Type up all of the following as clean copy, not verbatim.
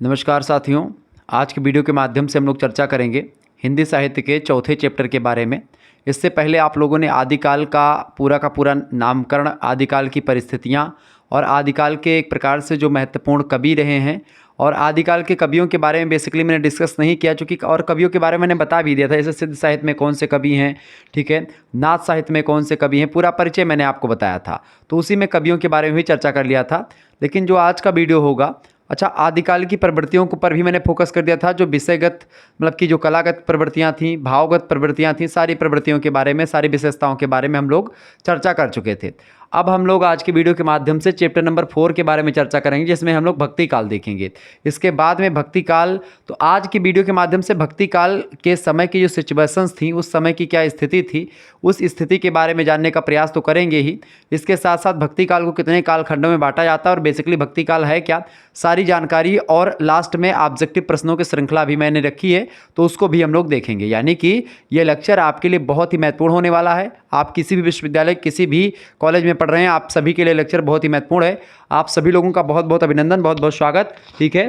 नमस्कार साथियों, आज की वीडियो के माध्यम से हम लोग चर्चा करेंगे हिंदी साहित्य के चौथे चैप्टर के बारे में। इससे पहले आप लोगों ने आदिकाल का पूरा नामकरण, आदिकाल की परिस्थितियाँ और आदिकाल के एक प्रकार से जो महत्वपूर्ण कवि रहे हैं और आदिकाल के कवियों के बारे में बेसिकली मैंने डिस्कस नहीं किया, चूँकि और कवियों के बारे में मैंने बता भी दिया था। जैसे सिद्ध साहित्य में कौन से कवि हैं, ठीक है, नाथ साहित्य में कौन से कवि हैं, पूरा परिचय मैंने आपको बताया था। तो उसी में कवियों के बारे में भी चर्चा कर लिया था। लेकिन जो आज का वीडियो होगा, अच्छा, आदिकाल की प्रवृत्तियों के ऊपर भी मैंने फोकस कर दिया था। जो विषयगत मतलब कि जो कलागत प्रवृत्तियां थीं, भावगत प्रवृत्तियां थीं, सारी प्रवृत्तियों के बारे में, सारी विशेषताओं के बारे में हम लोग चर्चा कर चुके थे। अब हम लोग आज की वीडियो के माध्यम से चैप्टर नंबर 4 के बारे में चर्चा करेंगे, जिसमें हम लोग भक्ति काल देखेंगे। इसके बाद में भक्ति काल, तो आज की वीडियो के माध्यम से भक्ति काल के समय की जो सिचुएशंस थी, उस समय की क्या स्थिति थी, उस स्थिति के बारे में जानने का प्रयास तो करेंगे ही। इसके साथ साथ भक्ति काल को कितने कालखंडों में बांटा जाता है और बेसिकली भक्ति काल है क्या, सारी जानकारी, और लास्ट में ऑब्जेक्टिव प्रश्नों की श्रृंखला भी मैंने रखी है, तो उसको भी हम लोग देखेंगे। यानी कि ये लेक्चर आपके लिए बहुत ही महत्वपूर्ण होने वाला है। आप किसी भी विश्वविद्यालय, किसी भी कॉलेज में पढ़ रहे हैं, आप सभी के लिए लेक्चर बहुत ही महत्वपूर्ण है। आप सभी लोगों का बहुत बहुत अभिनंदन, बहुत बहुत स्वागत, ठीक है।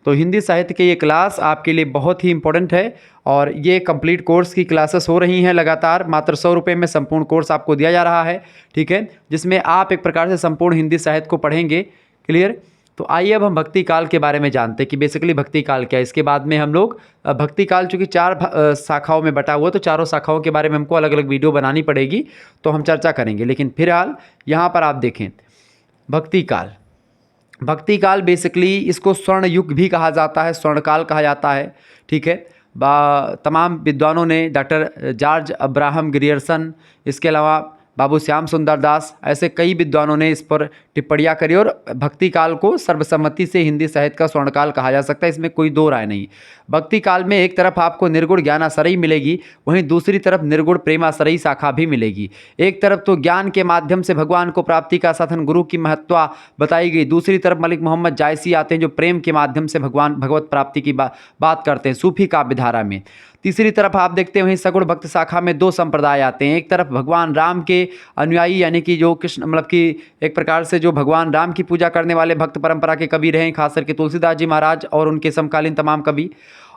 तो हिंदी साहित्य की ये क्लास आपके लिए बहुत ही इंपॉर्टेंट है और ये कंप्लीट कोर्स की क्लासेस हो रही हैं लगातार। मात्र 100 रुपये में संपूर्ण कोर्स आपको दिया जा रहा है, ठीक है, जिसमें आप एक प्रकार से संपूर्ण हिंदी साहित्य को पढ़ेंगे। क्लियर? तो आइए अब हम भक्ति काल के बारे में जानते हैं कि बेसिकली भक्ति काल क्या है। इसके बाद में हम लोग भक्ति काल चूँकि 4 शाखाओं में बटा हुआ, तो चारों शाखाओं के बारे में हमको अलग अलग वीडियो बनानी पड़ेगी, तो हम चर्चा करेंगे। लेकिन फिलहाल यहाँ पर आप देखें भक्ति काल। भक्ति काल बेसिकली इसको स्वर्ण युग भी कहा जाता है, स्वर्णकाल कहा जाता है, ठीक है। तमाम विद्वानों ने, डॉक्टर जॉर्ज अब्राहम ग्रियर्सन, इसके अलावा बाबू श्याम सुंदर दास, ऐसे कई विद्वानों ने इस पर टिप्पणियाँ करी और भक्ति काल को सर्वसम्मति से हिंदी साहित्य का स्वर्णकाल कहा जा सकता है। इसमें कोई दो राय नहीं। भक्ति काल में एक तरफ आपको निर्गुण ज्ञानाश्रयी मिलेगी, वहीं दूसरी तरफ निर्गुण प्रेमाश्रयी शाखा भी मिलेगी। एक तरफ तो ज्ञान के माध्यम से भगवान को प्राप्ति का साधन गुरु की महत्ता बताई गई, दूसरी तरफ मलिक मोहम्मद जायसी आते हैं जो प्रेम के माध्यम से भगवत प्राप्ति की बात करते हैं सूफी काव्य धारा में। तीसरी तरफ आप देखते हैं वहीं सगुण भक्त शाखा में 2 संप्रदाय आते हैं। एक तरफ भगवान राम के अनुयायी, यानी कि जो कृष्ण मतलब कि एक प्रकार से जो भगवान राम की पूजा करने वाले भक्त परंपरा के कवि रहे, खास करके तुलसीदास जी महाराज और उनके समकालीन तमाम कवि।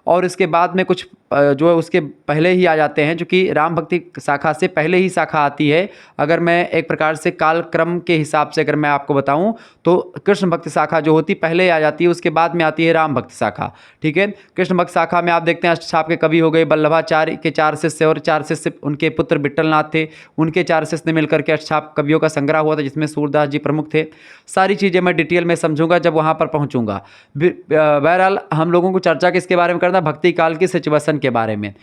और इसके बाद में कुछ जो है उसके पहले ही आ जाते हैं, जो कि राम भक्ति शाखा से पहले ही शाखा आती है। अगर मैं एक प्रकार से कालक्रम के हिसाब से अगर मैं आपको बताऊं, तो कृष्ण भक्ति शाखा जो होती पहले आ जाती है, उसके बाद में आती है राम भक्ति शाखा, ठीक है। कृष्ण भक्ति शाखा में आप देखते हैं अष्टछाप के कवि हो गए वल्लभाचार्य के 4 शिष्य, और 4 शिष्य उनके पुत्र विट्ठलनाथ थे, उनके 4 शिष्य ने मिलकर के अष्टछाप कवियों का संग्रह हुआ था, जिसमें सूरदास जी प्रमुख थे। सारी चीज़ें मैं डिटेल में समझूंगा जब वहाँ पर पहुँचूंगा। बहरहाल हम लोगों को चर्चा किसके बारे में करना, भक्ति काल की सिचुएशन के बारे में।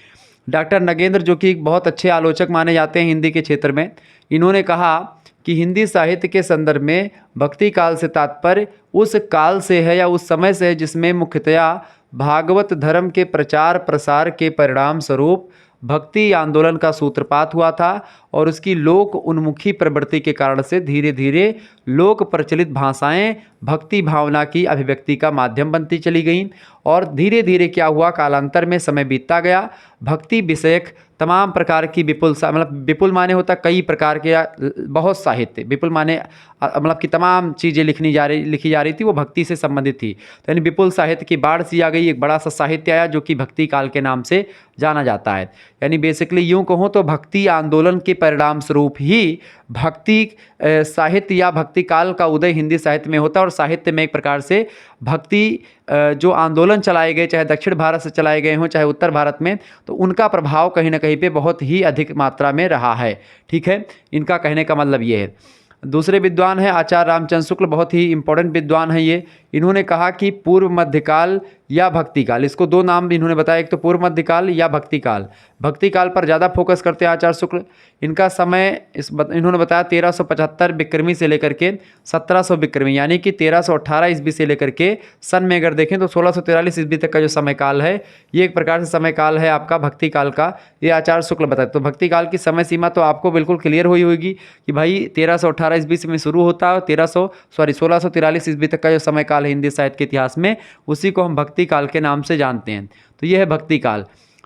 डॉक्टर नगेंद्र, जो कि एक बहुत अच्छे आलोचक माने जाते हैं हिंदी के क्षेत्र में, इन्होंने कहा कि हिंदी साहित्य के संदर्भ में भक्ति काल से तात्पर्य उस काल से है या उस समय से है जिसमें मुख्यतया भागवत धर्म के प्रचार प्रसार के परिणाम स्वरूप भक्ति आंदोलन का सूत्रपात हुआ था और उसकी लोक उन्मुखी प्रवृत्ति के कारण से धीरे धीरे लोक प्रचलित भाषाएं भक्ति भावना की अभिव्यक्ति का माध्यम बनती चली गईं। और धीरे धीरे क्या हुआ, कालांतर में समय बीतता गया, भक्ति विषयक तमाम प्रकार की विपुल मतलब विपुल माने होता कई प्रकार के बहुत साहित्य, विपुल माने मतलब कि तमाम चीज़ें लिखी जा रही थी, वो भक्ति से संबंधित थी। तो यानी विपुल साहित्य की बाढ़ सी आ गई, एक बड़ा सा साहित्य आया जो कि भक्ति काल के नाम से जाना जाता है। यानी बेसिकली यूँ कहूँ तो भक्ति आंदोलन के परिणाम स्वरूप ही भक्ति साहित्य या भक्ति काल का उदय हिंदी साहित्य में होता है। और साहित्य में एक प्रकार से भक्ति जो आंदोलन चलाए गए, चाहे दक्षिण भारत से चलाए गए हों चाहे उत्तर भारत में, तो उनका प्रभाव कहीं ना कहीं पे बहुत ही अधिक मात्रा में रहा है, ठीक है। इनका कहने का मतलब ये है। दूसरे विद्वान हैं आचार्य रामचंद्र शुक्ल, बहुत ही इंपॉर्टेंट विद्वान हैं ये। इन्होंने कहा कि पूर्व मध्यकाल या भक्ति काल, इसको 2 नाम इन्होंने बताया, एक तो पूर्व मध्यकाल या भक्ति काल। भक्ति काल पर ज़्यादा फोकस करते हैं आचार्य शुक्ल। इनका समय इन्होंने बताया 1375 विक्रमी से लेकर के 1700 विक्रमी, यानी कि 1318 ईस्वी से लेकर के सन में अगर देखें तो 1643 ईस्वी तक का जो समय काल है, ये एक प्रकार से समय काल है आपका भक्ति काल का, ये आचार्य शुक्ल बताते। तो भक्ति काल की समय सीमा तो आपको बिल्कुल क्लियर हुई होगी कि भाई 1318 ईस्वी में शुरू होता है, 1643 ईस्वी तक का जो समय काल है हिंदी साहित्य के इतिहास में, उसी को हम भक्ति काल के नाम से जानते हैं। तो यह है भक्ति काल।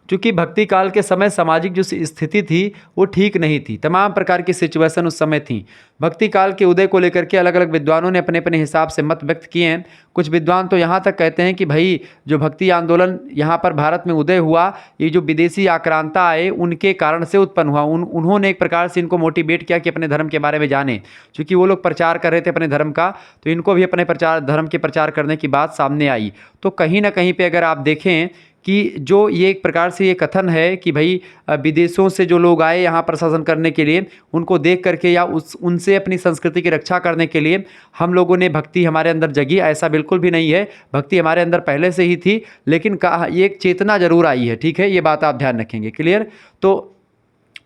क्योंकि भक्ति काल के समय सामाजिक जो स्थिति थी वो ठीक नहीं थी, तमाम प्रकार की सिचुएशन उस समय थी। भक्ति काल के उदय को लेकर के अलग अलग विद्वानों ने अपने अपने हिसाब से मत व्यक्त किए हैं। कुछ विद्वान तो यहाँ तक कहते हैं कि भाई जो भक्ति आंदोलन यहाँ पर भारत में उदय हुआ, ये जो विदेशी आक्रांता आए उनके कारण से उत्पन्न हुआ। उन्होंने एक प्रकार से इनको मोटिवेट किया कि अपने धर्म के बारे में जानें। चूँकि वो लोग प्रचार कर रहे थे अपने धर्म का, तो इनको भी अपने धर्म के प्रचार करने की बात सामने आई। तो कहीं ना कहीं पे अगर आप देखें कि जो ये एक प्रकार से ये कथन है कि भाई विदेशों से जो लोग आए यहाँ पर शासन करने के लिए, उनको देख करके या उनसे अपनी संस्कृति की रक्षा करने के लिए हम लोगों ने भक्ति हमारे अंदर जगी, ऐसा बिल्कुल भी नहीं है। भक्ति हमारे अंदर पहले से ही थी, लेकिन ये एक चेतना जरूर आई है। ठीक है, ये बात आप ध्यान रखेंगे। क्लियर? तो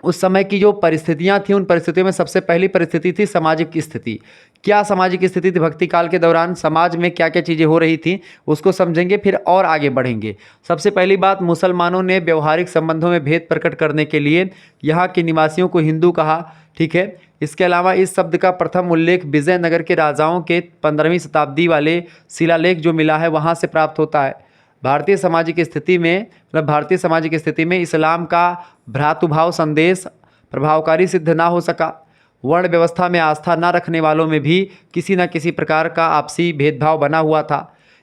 उस समय की जो परिस्थितियां थी, उन परिस्थितियों में सबसे पहली परिस्थिति थी सामाजिक स्थिति। क्या सामाजिक स्थिति थी भक्ति काल के दौरान? समाज में क्या क्या चीज़ें हो रही थी उसको समझेंगे, फिर और आगे बढ़ेंगे। सबसे पहली बात, मुसलमानों ने व्यवहारिक संबंधों में भेद प्रकट करने के लिए यहाँ के निवासियों को हिंदू कहा। ठीक है, इसके अलावा इस शब्द का प्रथम उल्लेख विजयनगर के राजाओं के 15वीं शताब्दी वाले शिलालेख जो मिला है वहाँ से प्राप्त होता है। भारतीय सामाजिक स्थिति में इस्लाम का भ्रातृभाव संदेश प्रभावकारी सिद्ध ना हो सका। वर्ण व्यवस्था में आस्था न रखने वालों में भी किसी न किसी प्रकार का आपसी भेदभाव बना हुआ था।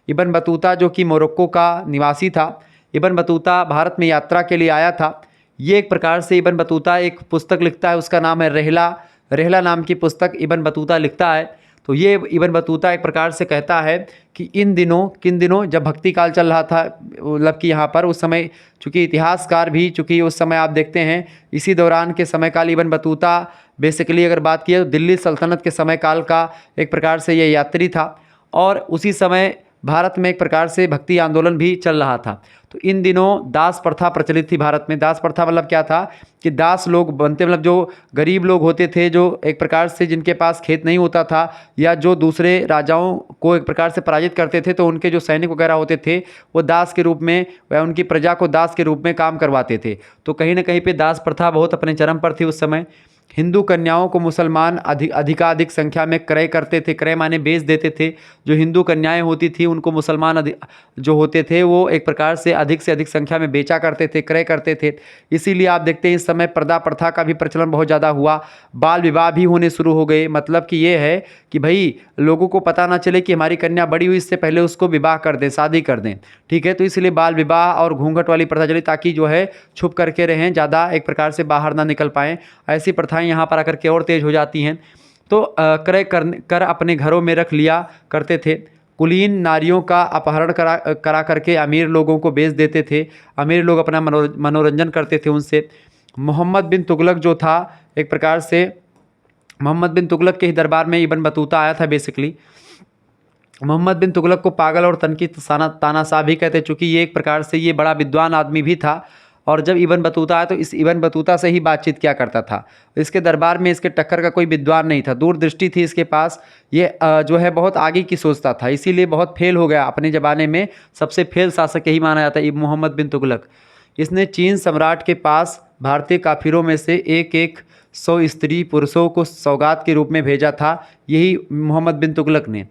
इब्न बतूता जो कि मोरक्को का निवासी था, इब्न बतूता भारत में यात्रा के लिए आया था। ये एक प्रकार से इब्न बतूता एक पुस्तक लिखता है, उसका नाम है रहला नाम की पुस्तक इब्न बतूता लिखता है। तो ये इब्न बतूता एक प्रकार से कहता है कि किन दिनों जब भक्ति काल चल रहा था, मतलब कि यहाँ पर उस समय, चूँकि इतिहासकार भी चूँकि उस समय आप देखते हैं इसी दौरान के समय काल इब्न बतूता बेसिकली अगर बात की तो दिल्ली सल्तनत के समय काल का एक प्रकार से ये यात्री था, और उसी समय भारत में एक प्रकार से भक्ति आंदोलन भी चल रहा था। तो इन दिनों दास प्रथा प्रचलित थी भारत में। दास प्रथा मतलब क्या था कि दास लोग बनते, मतलब जो गरीब लोग होते थे, जो एक प्रकार से जिनके पास खेत नहीं होता था, या जो दूसरे राजाओं को एक प्रकार से पराजित करते थे, तो उनके जो सैनिक वगैरह होते थे वो दास के रूप में वह उनकी प्रजा को दास के रूप में काम करवाते थे। तो कहीं ना कहीं पे दास प्रथा बहुत अपने चरम पर थी उस समय। हिंदू कन्याओं को मुसलमान अधिकाधिक संख्या में क्रय करते थे। क्रय माने बेच देते थे। जो हिंदू कन्याएं होती थी उनको मुसलमान जो होते थे वो एक प्रकार से अधिक संख्या में बेचा करते थे, क्रय करते थे। इसीलिए आप देखते हैं इस समय पर्दा प्रथा का भी प्रचलन बहुत ज़्यादा हुआ। बाल विवाह भी होने शुरू हो गए। मतलब कि ये है कि भाई लोगों को पता ना चले कि हमारी कन्या बड़ी हुई, इससे पहले उसको विवाह कर दें, शादी कर दें। ठीक है, तो इसलिए बाल विवाह और घूंघट वाली प्रथा चली, ताकि जो है छुप करके रहें, ज़्यादा एक प्रकार से बाहर ना निकल पाएँ। ऐसी प्रथाएं यहाँ पर आकर के और तेज हो जाती हैं। तो क्रय कर अपने घरों में रख लिया करते थे। कुलीन नारियों का अपहरण करा करके अमीर लोगों को बेच देते थे। अमीर लोग अपना मनोरंजन करते थे उनसे। मोहम्मद बिन तुगलक जो था, एक प्रकार से मोहम्मद बिन तुगलक के ही दरबार में इब्न बतूता आया था। बेसिकली मोहम्मद बिन तुगलक को पागल और तनकी तानाशाह भी कहते, चूँकि ये एक प्रकार से ये बड़ा विद्वान आदमी भी था। और जब इब्न बतूता आया तो इस इब्न बतूता से ही बातचीत किया करता था। इसके दरबार में इसके टक्कर का कोई विद्वान नहीं था। दूरदृष्टि थी इसके पास। ये जो है बहुत आगे की सोचता था, इसीलिए बहुत फेल हो गया। अपने ज़माने में सबसे फेल शासक यही माना जाता है मोहम्मद बिन तुगलक। इसने चीन सम्राट के पास भारतीय काफिरों में से एक 100 स्त्री पुरुषों को सौगात के रूप में भेजा था। यही मोहम्मद बिन तुगलक ने,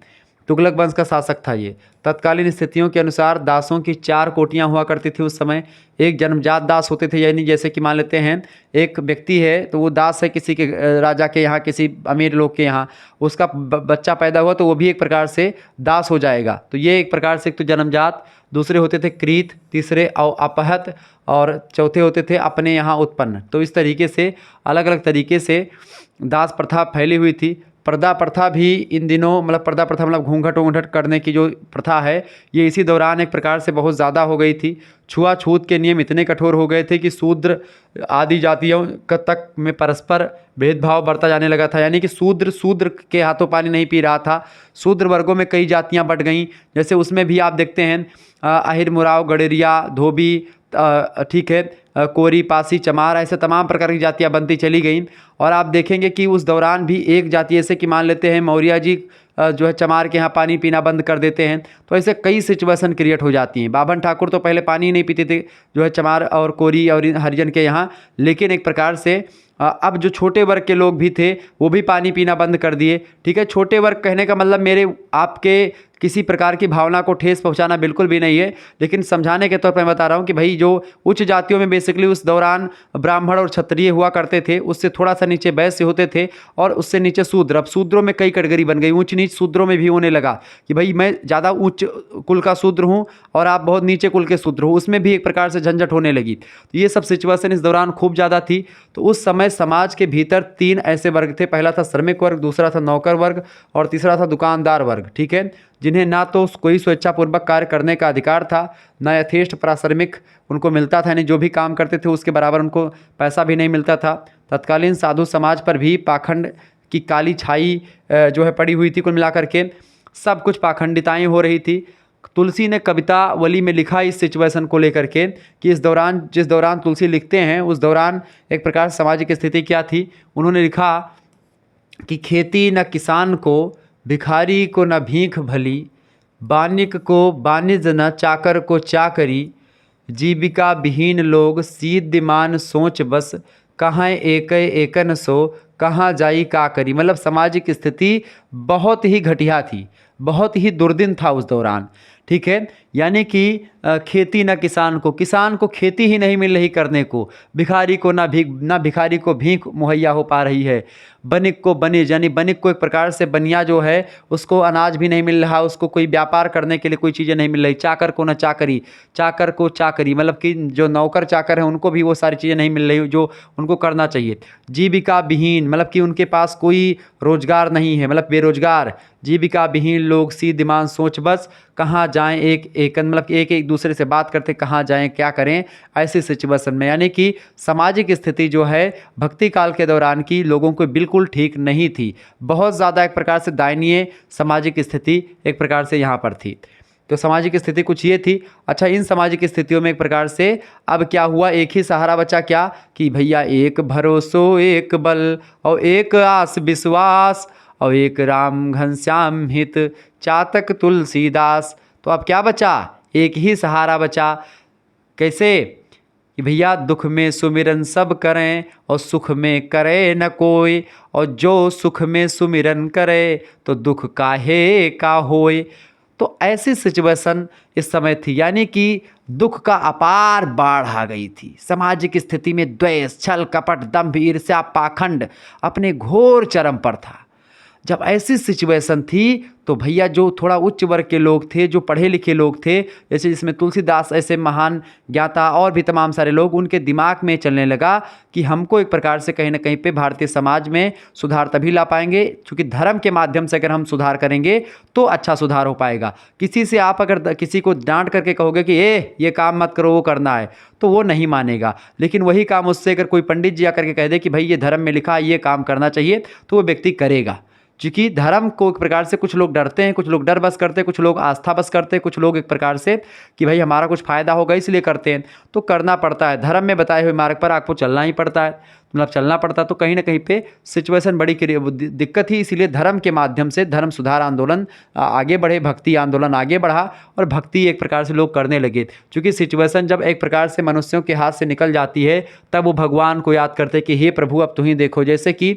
तुगलक वंश का शासक था ये। तत्कालीन स्थितियों के अनुसार दासों की 4 कोटियां हुआ करती थी उस समय। एक जन्मजात दास होते थे, यानी जैसे कि मान लेते हैं एक व्यक्ति है तो वो दास है किसी के राजा के यहाँ, किसी अमीर लोग के यहाँ, उसका बच्चा पैदा हुआ तो वो भी एक प्रकार से दास हो जाएगा। तो ये एक प्रकार से एक तो जन्मजात, दूसरे होते थे क्रीत, तीसरे अपहत, और चौथे होते थे अपने यहाँ उत्पन्न। तो इस तरीके से अलग अलग तरीके से दास प्रथा फैली हुई थी। पर्दा प्रथा भी इन दिनों, मतलब पर्दा प्रथा मतलब घूंघट करने की जो प्रथा है, ये इसी दौरान एक प्रकार से बहुत ज़्यादा हो गई थी। छुआछूत के नियम इतने कठोर हो गए थे कि शूद्र आदि जातियों तक में परस्पर भेदभाव बढ़ता जाने लगा था। यानी कि शूद्र के हाथों पानी नहीं पी रहा था। शूद्र वर्गों में कई जातियाँ बढ़ गईं। जैसे उसमें भी आप देखते हैं आहिर, मुराव, गडेरिया, धोबी, ठीक है, कोरी, पासी, चमार, ऐसे तमाम प्रकार की जातियाँ बनती चली गईं। और आप देखेंगे कि उस दौरान भी एक जाति ऐसे कि मान लेते हैं मौर्य जी जो है चमार के यहाँ पानी पीना बंद कर देते हैं। तो ऐसे कई सिचुएशन क्रिएट हो जाती हैं। बाभन ठाकुर तो पहले पानी ही नहीं पीते थे जो है चमार और कोरी और हरिजन के यहाँ, लेकिन एक प्रकार से अब जो छोटे वर्ग के लोग भी थे वो भी पानी पीना बंद कर दिए। ठीक है, छोटे वर्ग कहने का मतलब मेरे आपके किसी प्रकार की भावना को ठेस पहुंचाना बिल्कुल भी नहीं है, लेकिन समझाने के तौर पर मैं बता रहा हूं कि भाई जो उच्च जातियों में बेसिकली उस दौरान ब्राह्मण और क्षत्रिय हुआ करते थे, उससे थोड़ा सा नीचे वैश्य होते थे और उससे नीचे शूद्र। अब शूद्रों में कई कैटेगरी बन गई, ऊंच नीच शूद्रों में भी होने लगा कि भाई मैं ज़्यादा उच्च कुल का शूद्र हूँ और आप बहुत नीचे कुल के शूद्र हो, उसमें भी एक प्रकार से झंझट होने लगी। तो ये सब सिचुएशन इस दौरान खूब ज़्यादा थी। तो उस समय समाज के भीतर 3 ऐसे वर्ग थे, पहला था श्रमिक वर्ग, दूसरा था नौकर वर्ग और तीसरा था दुकानदार वर्ग, ठीक है, जिन्हें ना तो कोई स्वेच्छापूर्वक कार्य करने का अधिकार था, ना यथेष्ट पारिश्रमिक उनको मिलता था, यानी जो भी काम करते थे उसके बराबर उनको पैसा भी नहीं मिलता था। तत्कालीन साधु समाज पर भी पाखंड की काली छाई जो है पड़ी हुई थी। कुल मिलाकर के सब कुछ पाखंडिताएं हो रही थी। तुलसी ने कवितावली में लिखा इस सिचुएशन को लेकर के कि इस दौरान, जिस दौरान तुलसी लिखते हैं उस दौरान एक प्रकार सामाजिक स्थिति क्या थी। उन्होंने लिखा कि खेती न किसान को, भिखारी को न भीख भली, बानिक को बानिज न चाकर को चाकरी, जीविका विहीन लोग सीधमान सोच बस, कहाँ एक एकन सो कहाँ जाई का करी। मतलब सामाजिक स्थिति बहुत ही घटिया थी, बहुत ही दुर्दिन था उस दौरान, ठीक है। यानी कि खेती न किसान को खेती ही नहीं मिल रही करने को, भिखारी को ना भिखारी को भीख मुहैया हो पा रही है, बनिक को बनिज यानी बनिक को एक प्रकार से बनिया जो है उसको अनाज भी नहीं मिल रहा, उसको कोई व्यापार करने के लिए कोई चीज़ें नहीं मिल रही, चाकर को न चाकरी, चाकर को चाकरी मतलब कि जो नौकर चाकर हैं उनको भी वो सारी चीज़ें नहीं मिल रही जो उनको करना चाहिए। जीविका विहीन मतलब कि उनके पास कोई रोजगार नहीं है, मतलब बेरोजगार। जीविका विहीन लोग सीधमान सोच बस, कहाँ जाएं एक एकन मतलब एक दूसरे से बात करते कहाँ जाएं क्या करें ऐसी सिचुएशन में। यानी कि सामाजिक स्थिति जो है भक्ति काल के दौरान की लोगों को बिल्कुल ठीक नहीं थी, बहुत ज़्यादा एक प्रकार से दयनीय सामाजिक स्थिति एक प्रकार से यहाँ पर थी। तो सामाजिक स्थिति कुछ ये थी। अच्छा, इन सामाजिक स्थितियों में एक प्रकार से अब क्या हुआ, एक ही सहारा बचा क्या कि भैया एक भरोसो एक बल और एक आस विश्वास और एक राम घनश्याम हित चातक तुलसीदास। तो अब क्या बचा, एक ही सहारा बचा। कैसे कि भैया दुख में सुमिरन सब करें और सुख में करे न कोई, और जो सुख में सुमिरन करे तो दुख काहे का होए। तो ऐसी सिचुएशन इस समय थी, यानी कि दुख का अपार बाढ़ आ गई थी। सामाजिक स्थिति में द्वेष, छल, कपट, दंभ, ईर्ष्या, पाखंड अपने घोर चरम पर था। जब ऐसी सिचुएशन थी तो भैया जो थोड़ा उच्च वर्ग के लोग थे, जो पढ़े लिखे लोग थे, जैसे जिसमें तुलसीदास ऐसे महान ज्ञाता और भी तमाम सारे लोग, उनके दिमाग में चलने लगा कि हमको एक प्रकार से कहीं ना कहीं पे भारतीय समाज में सुधार तभी ला पाएंगे क्योंकि धर्म के माध्यम से अगर हम सुधार करेंगे तो अच्छा सुधार हो पाएगा। किसी से आप अगर किसी को डांट करके कहोगे कि ये काम मत करो, वो करना है, तो वो नहीं मानेगा। लेकिन वही काम उससे अगर कोई पंडित जी आकर के कह दे कि भाई ये धर्म में लिखा है ये काम करना चाहिए, तो वो व्यक्ति करेगा। क्योंकि धर्म को एक प्रकार से कुछ लोग डरते हैं, कुछ लोग डर बस करते हैं, कुछ लोग आस्था बस करते हैं, कुछ लोग एक प्रकार से कि भाई हमारा कुछ फ़ायदा होगा इसलिए करते हैं। तो करना पड़ता है, धर्म में बताए हुए मार्ग पर आपको चलना ही पड़ता है, मतलब चलना पड़ता है। तो कहीं ना कहीं पे सिचुएशन बड़ी दिक्कत ही, इसीलिए धर्म के माध्यम से धर्म सुधार आंदोलन आगे बढ़े, भक्ति आंदोलन आगे बढ़ा और भक्ति एक प्रकार से लोग करने लगे। क्योंकि सिचुएशन जब एक प्रकार से मनुष्यों के हाथ से निकल जाती है तब वो भगवान को याद करते कि हे प्रभु अब तू ही देखो। जैसे कि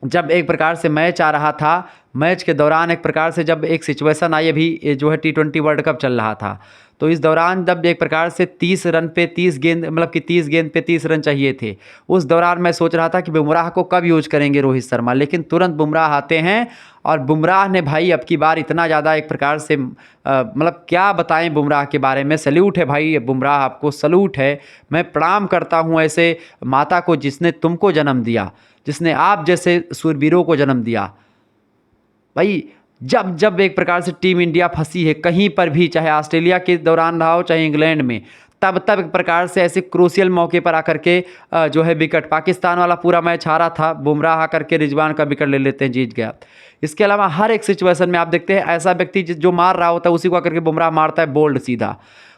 जब एक प्रकार से मैच आ रहा था, मैच के दौरान एक प्रकार से जब एक सिचुएशन आई, अभी जो है T20 वर्ल्ड कप चल रहा था, तो इस दौरान जब एक प्रकार से 30 रन पे 30 गेंद मतलब कि 30 गेंद पे 30 रन चाहिए थे, उस दौरान मैं सोच रहा था कि बुमराह को कब यूज करेंगे रोहित शर्मा, लेकिन तुरंत बुमराह आते हैं और बुमराह ने भाई अब की बार इतना ज़्यादा एक प्रकार से मतलब क्या बताएं बुमराह के बारे में। सल्यूट है भाई बुमराह, आपको सल्यूट है, मैं प्रणाम करता हूं ऐसे माता को जिसने तुमको जन्म दिया, जिसने आप जैसे सूरवीरों को जन्म दिया। भाई जब जब एक प्रकार से टीम इंडिया फंसी है कहीं पर भी, चाहे ऑस्ट्रेलिया के दौरान रहा हो चाहे इंग्लैंड में, तब तब एक प्रकार से ऐसे क्रूशियल मौके पर आकर के जो है विकेट, पाकिस्तान वाला पूरा मैच हारा था, बुमराह आकर के रिजवान का विकेट ले लेते हैं, जीत गया। इसके अलावा हर एक सिचुएशन में आप देखते हैं ऐसा व्यक्ति जो मार रहा होता है उसी को आकर के बुमराह मारता है बोल्ड सीधा,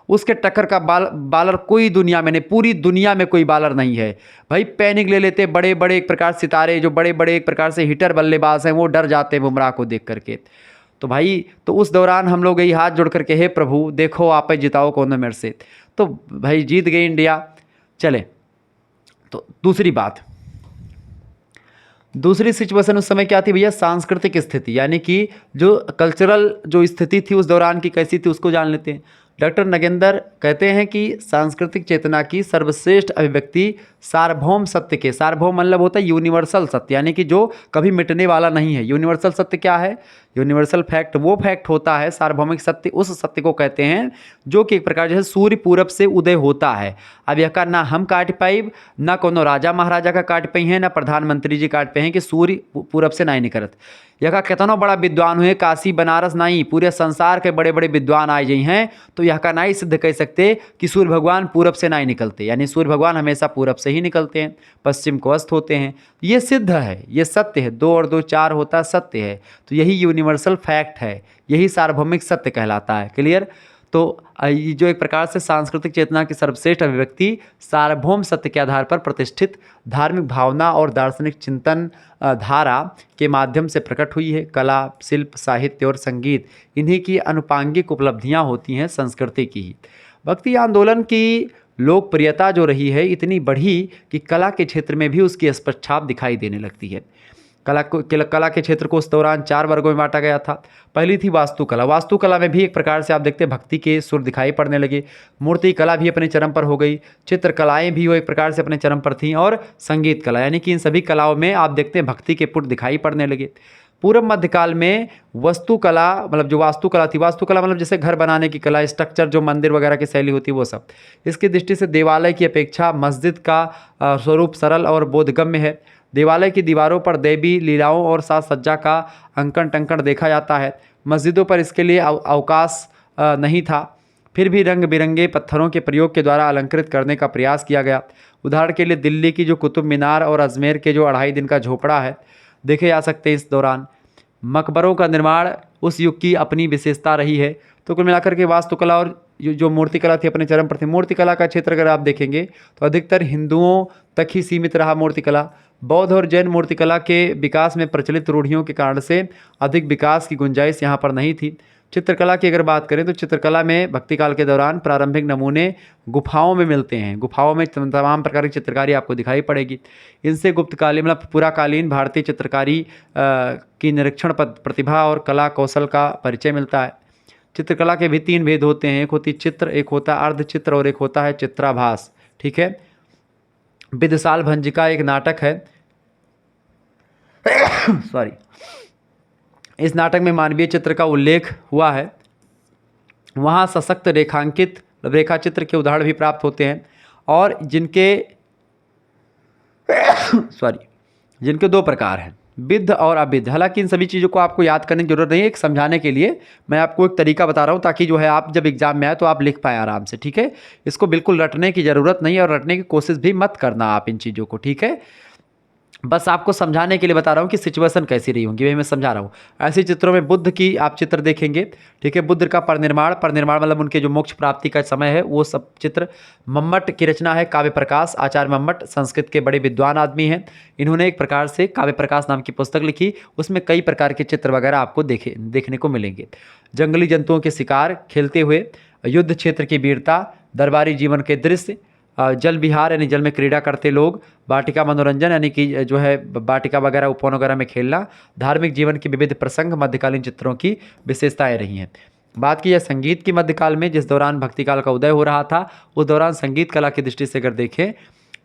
उसके टक्कर का बालर कोई दुनिया में नहीं, पूरी दुनिया में कोई बालर नहीं है। भाई पैनिक ले लेते बड़े बड़े एक प्रकार सितारे, जो बड़े बड़े एक प्रकार से हिटर बल्लेबाज हैं, वो डर जाते हैं बुमराह को देख करके। तो भाई तो उस दौरान हम लोग यही हाथ जोड़ करके हे प्रभु देखो आप जिताओ कौन मेरे से, तो भाई जीत गई इंडिया। चले तो दूसरी दूसरी सिचुएशन उस समय क्या थी भैया, सांस्कृतिक स्थिति, यानी कि जो कल्चरल जो स्थिति थी उस दौरान की कैसी थी उसको जान लेते हैं। डॉक्टर नगेंद्र कहते हैं कि सांस्कृतिक चेतना की सर्वश्रेष्ठ अभिव्यक्ति सार्वभौम सत्य के, सार्वभौम मतलब होता है यूनिवर्सल सत्य, यानी कि जो कभी मिटने वाला नहीं है। यूनिवर्सल सत्य क्या है, यूनिवर्सल फैक्ट वो फैक्ट होता है, सार्वभौमिक सत्य उस सत्य को कहते हैं जो कि एक प्रकार जैसे सूर्य पूरब से उदय होता है। अब यह का ना हम काट पाइब, ना कोनो राजा महाराजा का काट पाई हैं, ना प्रधानमंत्री जी काट पाए हैं कि सूर्य पूरब से नहीं निकलत। यह का कितनो बड़ा विद्वान हुए, काशी बनारस नहीं पूरे संसार के बड़े बड़े विद्वान आए जाइ हैं, तो यह का नहीं सिद्ध कह सकते कि सूर्य भगवान पूरब से नहीं निकलते, यानी सूर्य भगवान हमेशा पूरब से ही निकलते हैं, पश्चिम को अस्त होते हैं। ये सिद्ध है, ये सत्य है, 2 और 2 4 होता सत्य है, तो यही यूनिवर्सल फैक्ट है, यही सार्वभौमिक सत्य कहलाता है। क्लियर। तो ये जो एक प्रकार से सांस्कृतिक चेतना की सर्वश्रेष्ठ अभिव्यक्ति सार्वभौम सत्य के आधार पर प्रतिष्ठित धार्मिक भावना और दार्शनिक चिंतन धारा के माध्यम से प्रकट हुई है। कला, शिल्प, साहित्य और संगीत इन्हीं की अनुपांगिक उपलब्धियां होती हैं संस्कृति की ही। भक्ति आंदोलन की लोकप्रियता जो रही है इतनी बढ़ी कि कला के क्षेत्र में भी उसकी स्पष्ट छाप दिखाई देने लगती है। कला के क्षेत्र को उस दौरान 4 वर्गों में बांटा गया था। पहली थी वास्तुकला। वास्तुकला में भी एक प्रकार से आप देखते हैं भक्ति के सुर दिखाई पड़ने लगे। मूर्ति कला भी अपने चरम पर हो गई, चित्रकलाएं भी वो एक प्रकार से अपने चरम पर थीं, और संगीत कला, यानी कि इन सभी कलाओं में आप देखते हैं भक्ति के पुट दिखाई पड़ने लगे। पूर्व मध्यकाल में वस्तुकला मतलब जो वास्तुकला थी, वास्तुकला मतलब जैसे घर बनाने की कला, स्ट्रक्चर जो मंदिर वगैरह की शैली होती है वो सब, इसकी दृष्टि से देवालय की अपेक्षा मस्जिद का स्वरूप सरल और बोधगम्य है। देवालय की दीवारों पर देवी लीलाओं और साज सज्जा का अंकन टंकन देखा जाता है। मस्जिदों पर इसके लिए अवकाश नहीं था, फिर भी रंग बिरंगे पत्थरों के प्रयोग के द्वारा अलंकृत करने का प्रयास किया गया। उदाहरण के लिए दिल्ली की जो कुतुब मीनार और अजमेर के जो 2.5 दिन का झोपड़ा है देखे जा सकते हैं इस दौरान। मकबरों का निर्माण उस युग की अपनी विशेषता रही है। तो कुल मिलाकर के वास्तुकला और जो मूर्तिकला थी अपने चरम पर थी। मूर्तिकला का क्षेत्र अगर आप देखेंगे तो अधिकतर हिंदुओं तक ही सीमित रहा मूर्तिकला। बौद्ध और जैन मूर्तिकला के विकास में प्रचलित रूढ़ियों के कारण से अधिक विकास की गुंजाइश यहाँ पर नहीं थी। चित्रकला की अगर बात करें तो चित्रकला में भक्ति काल के दौरान प्रारंभिक नमूने गुफाओं में मिलते हैं। गुफाओं में तमाम प्रकार की चित्रकारी आपको दिखाई पड़ेगी। इनसे गुप्तकालीन मतलब पुराकालीन भारतीय चित्रकारी की निरीक्षण प्रतिभा और कला कौशल का परिचय मिलता है। चित्रकला के भी 3 भेद होते हैं, एक होती चित्र, एक होता अर्धचित्र और एक होता है चित्राभास। ठीक है। विदशाल भंजिका एक नाटक है सॉरी, इस नाटक में मानवीय चित्र का उल्लेख हुआ है। वहाँ सशक्त रेखांकित रेखा चित्र के उदाहरण भी प्राप्त होते हैं और जिनके 2 प्रकार हैं, विद्ध और अविद्ध। हालांकि इन सभी चीज़ों को आपको याद करने की जरूरत नहीं है, एक समझाने के लिए मैं आपको एक तरीका बता रहा हूँ ताकि जो है आप जब एग्जाम में आए तो आप लिख पाए आराम से। ठीक है। इसको बिल्कुल रटने की ज़रूरत नहीं है और रटने की कोशिश भी मत करना आप इन चीज़ों को। ठीक है। बस आपको समझाने के लिए बता रहा हूँ कि सिचुएशन कैसी रही होंगी, वही मैं समझा रहा हूँ। ऐसे चित्रों में बुद्ध की आप चित्र देखेंगे। ठीक है। बुद्ध का परिनिर्वाण मतलब उनके जो मोक्ष प्राप्ति का समय है वो सब चित्र। मम्मट की रचना है काव्य प्रकाश। आचार्य मम्मट संस्कृत के बड़े विद्वान आदमी हैं। इन्होंने एक प्रकार से काव्य प्रकाश नाम की पुस्तक लिखी, उसमें कई प्रकार के चित्र वगैरह आपको देखने को मिलेंगे। जंगली जंतुओं के शिकार, खेलते हुए युद्ध क्षेत्र की वीरता, दरबारी जीवन के दृश्य, जल विहार यानी जल में क्रीड़ा करते लोग, वाटिका मनोरंजन यानी कि जो है वाटिका वगैरह उपवन वगैरह में खेलना, धार्मिक जीवन के विविध प्रसंग मध्यकालीन चित्रों की विशेषताएं रही हैं। बात की जाए संगीत की मध्यकाल में, जिस दौरान भक्ति काल का उदय हो रहा था उस दौरान संगीत कला की दृष्टि से अगर देखें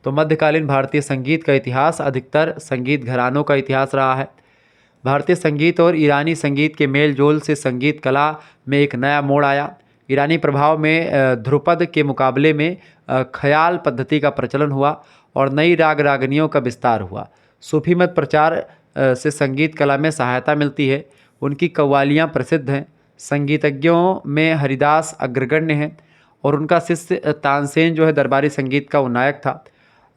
तो मध्यकालीन भारतीय संगीत का इतिहास अधिकतर संगीत घरानों का इतिहास रहा है। भारतीय संगीत और ईरानी संगीत के मेल जोल से संगीत कला में एक नया मोड़ आया। ईरानी प्रभाव में ध्रुपद के मुकाबले में ख्याल पद्धति का प्रचलन हुआ और नई राग रागनियों का विस्तार हुआ। सूफी मत प्रचार से संगीत कला में सहायता मिलती है। उनकी कव्वालियाँ प्रसिद्ध हैं। संगीतज्ञों में हरिदास अग्रगण्य हैं और उनका शिष्य तानसेन जो है दरबारी संगीत का नायक था।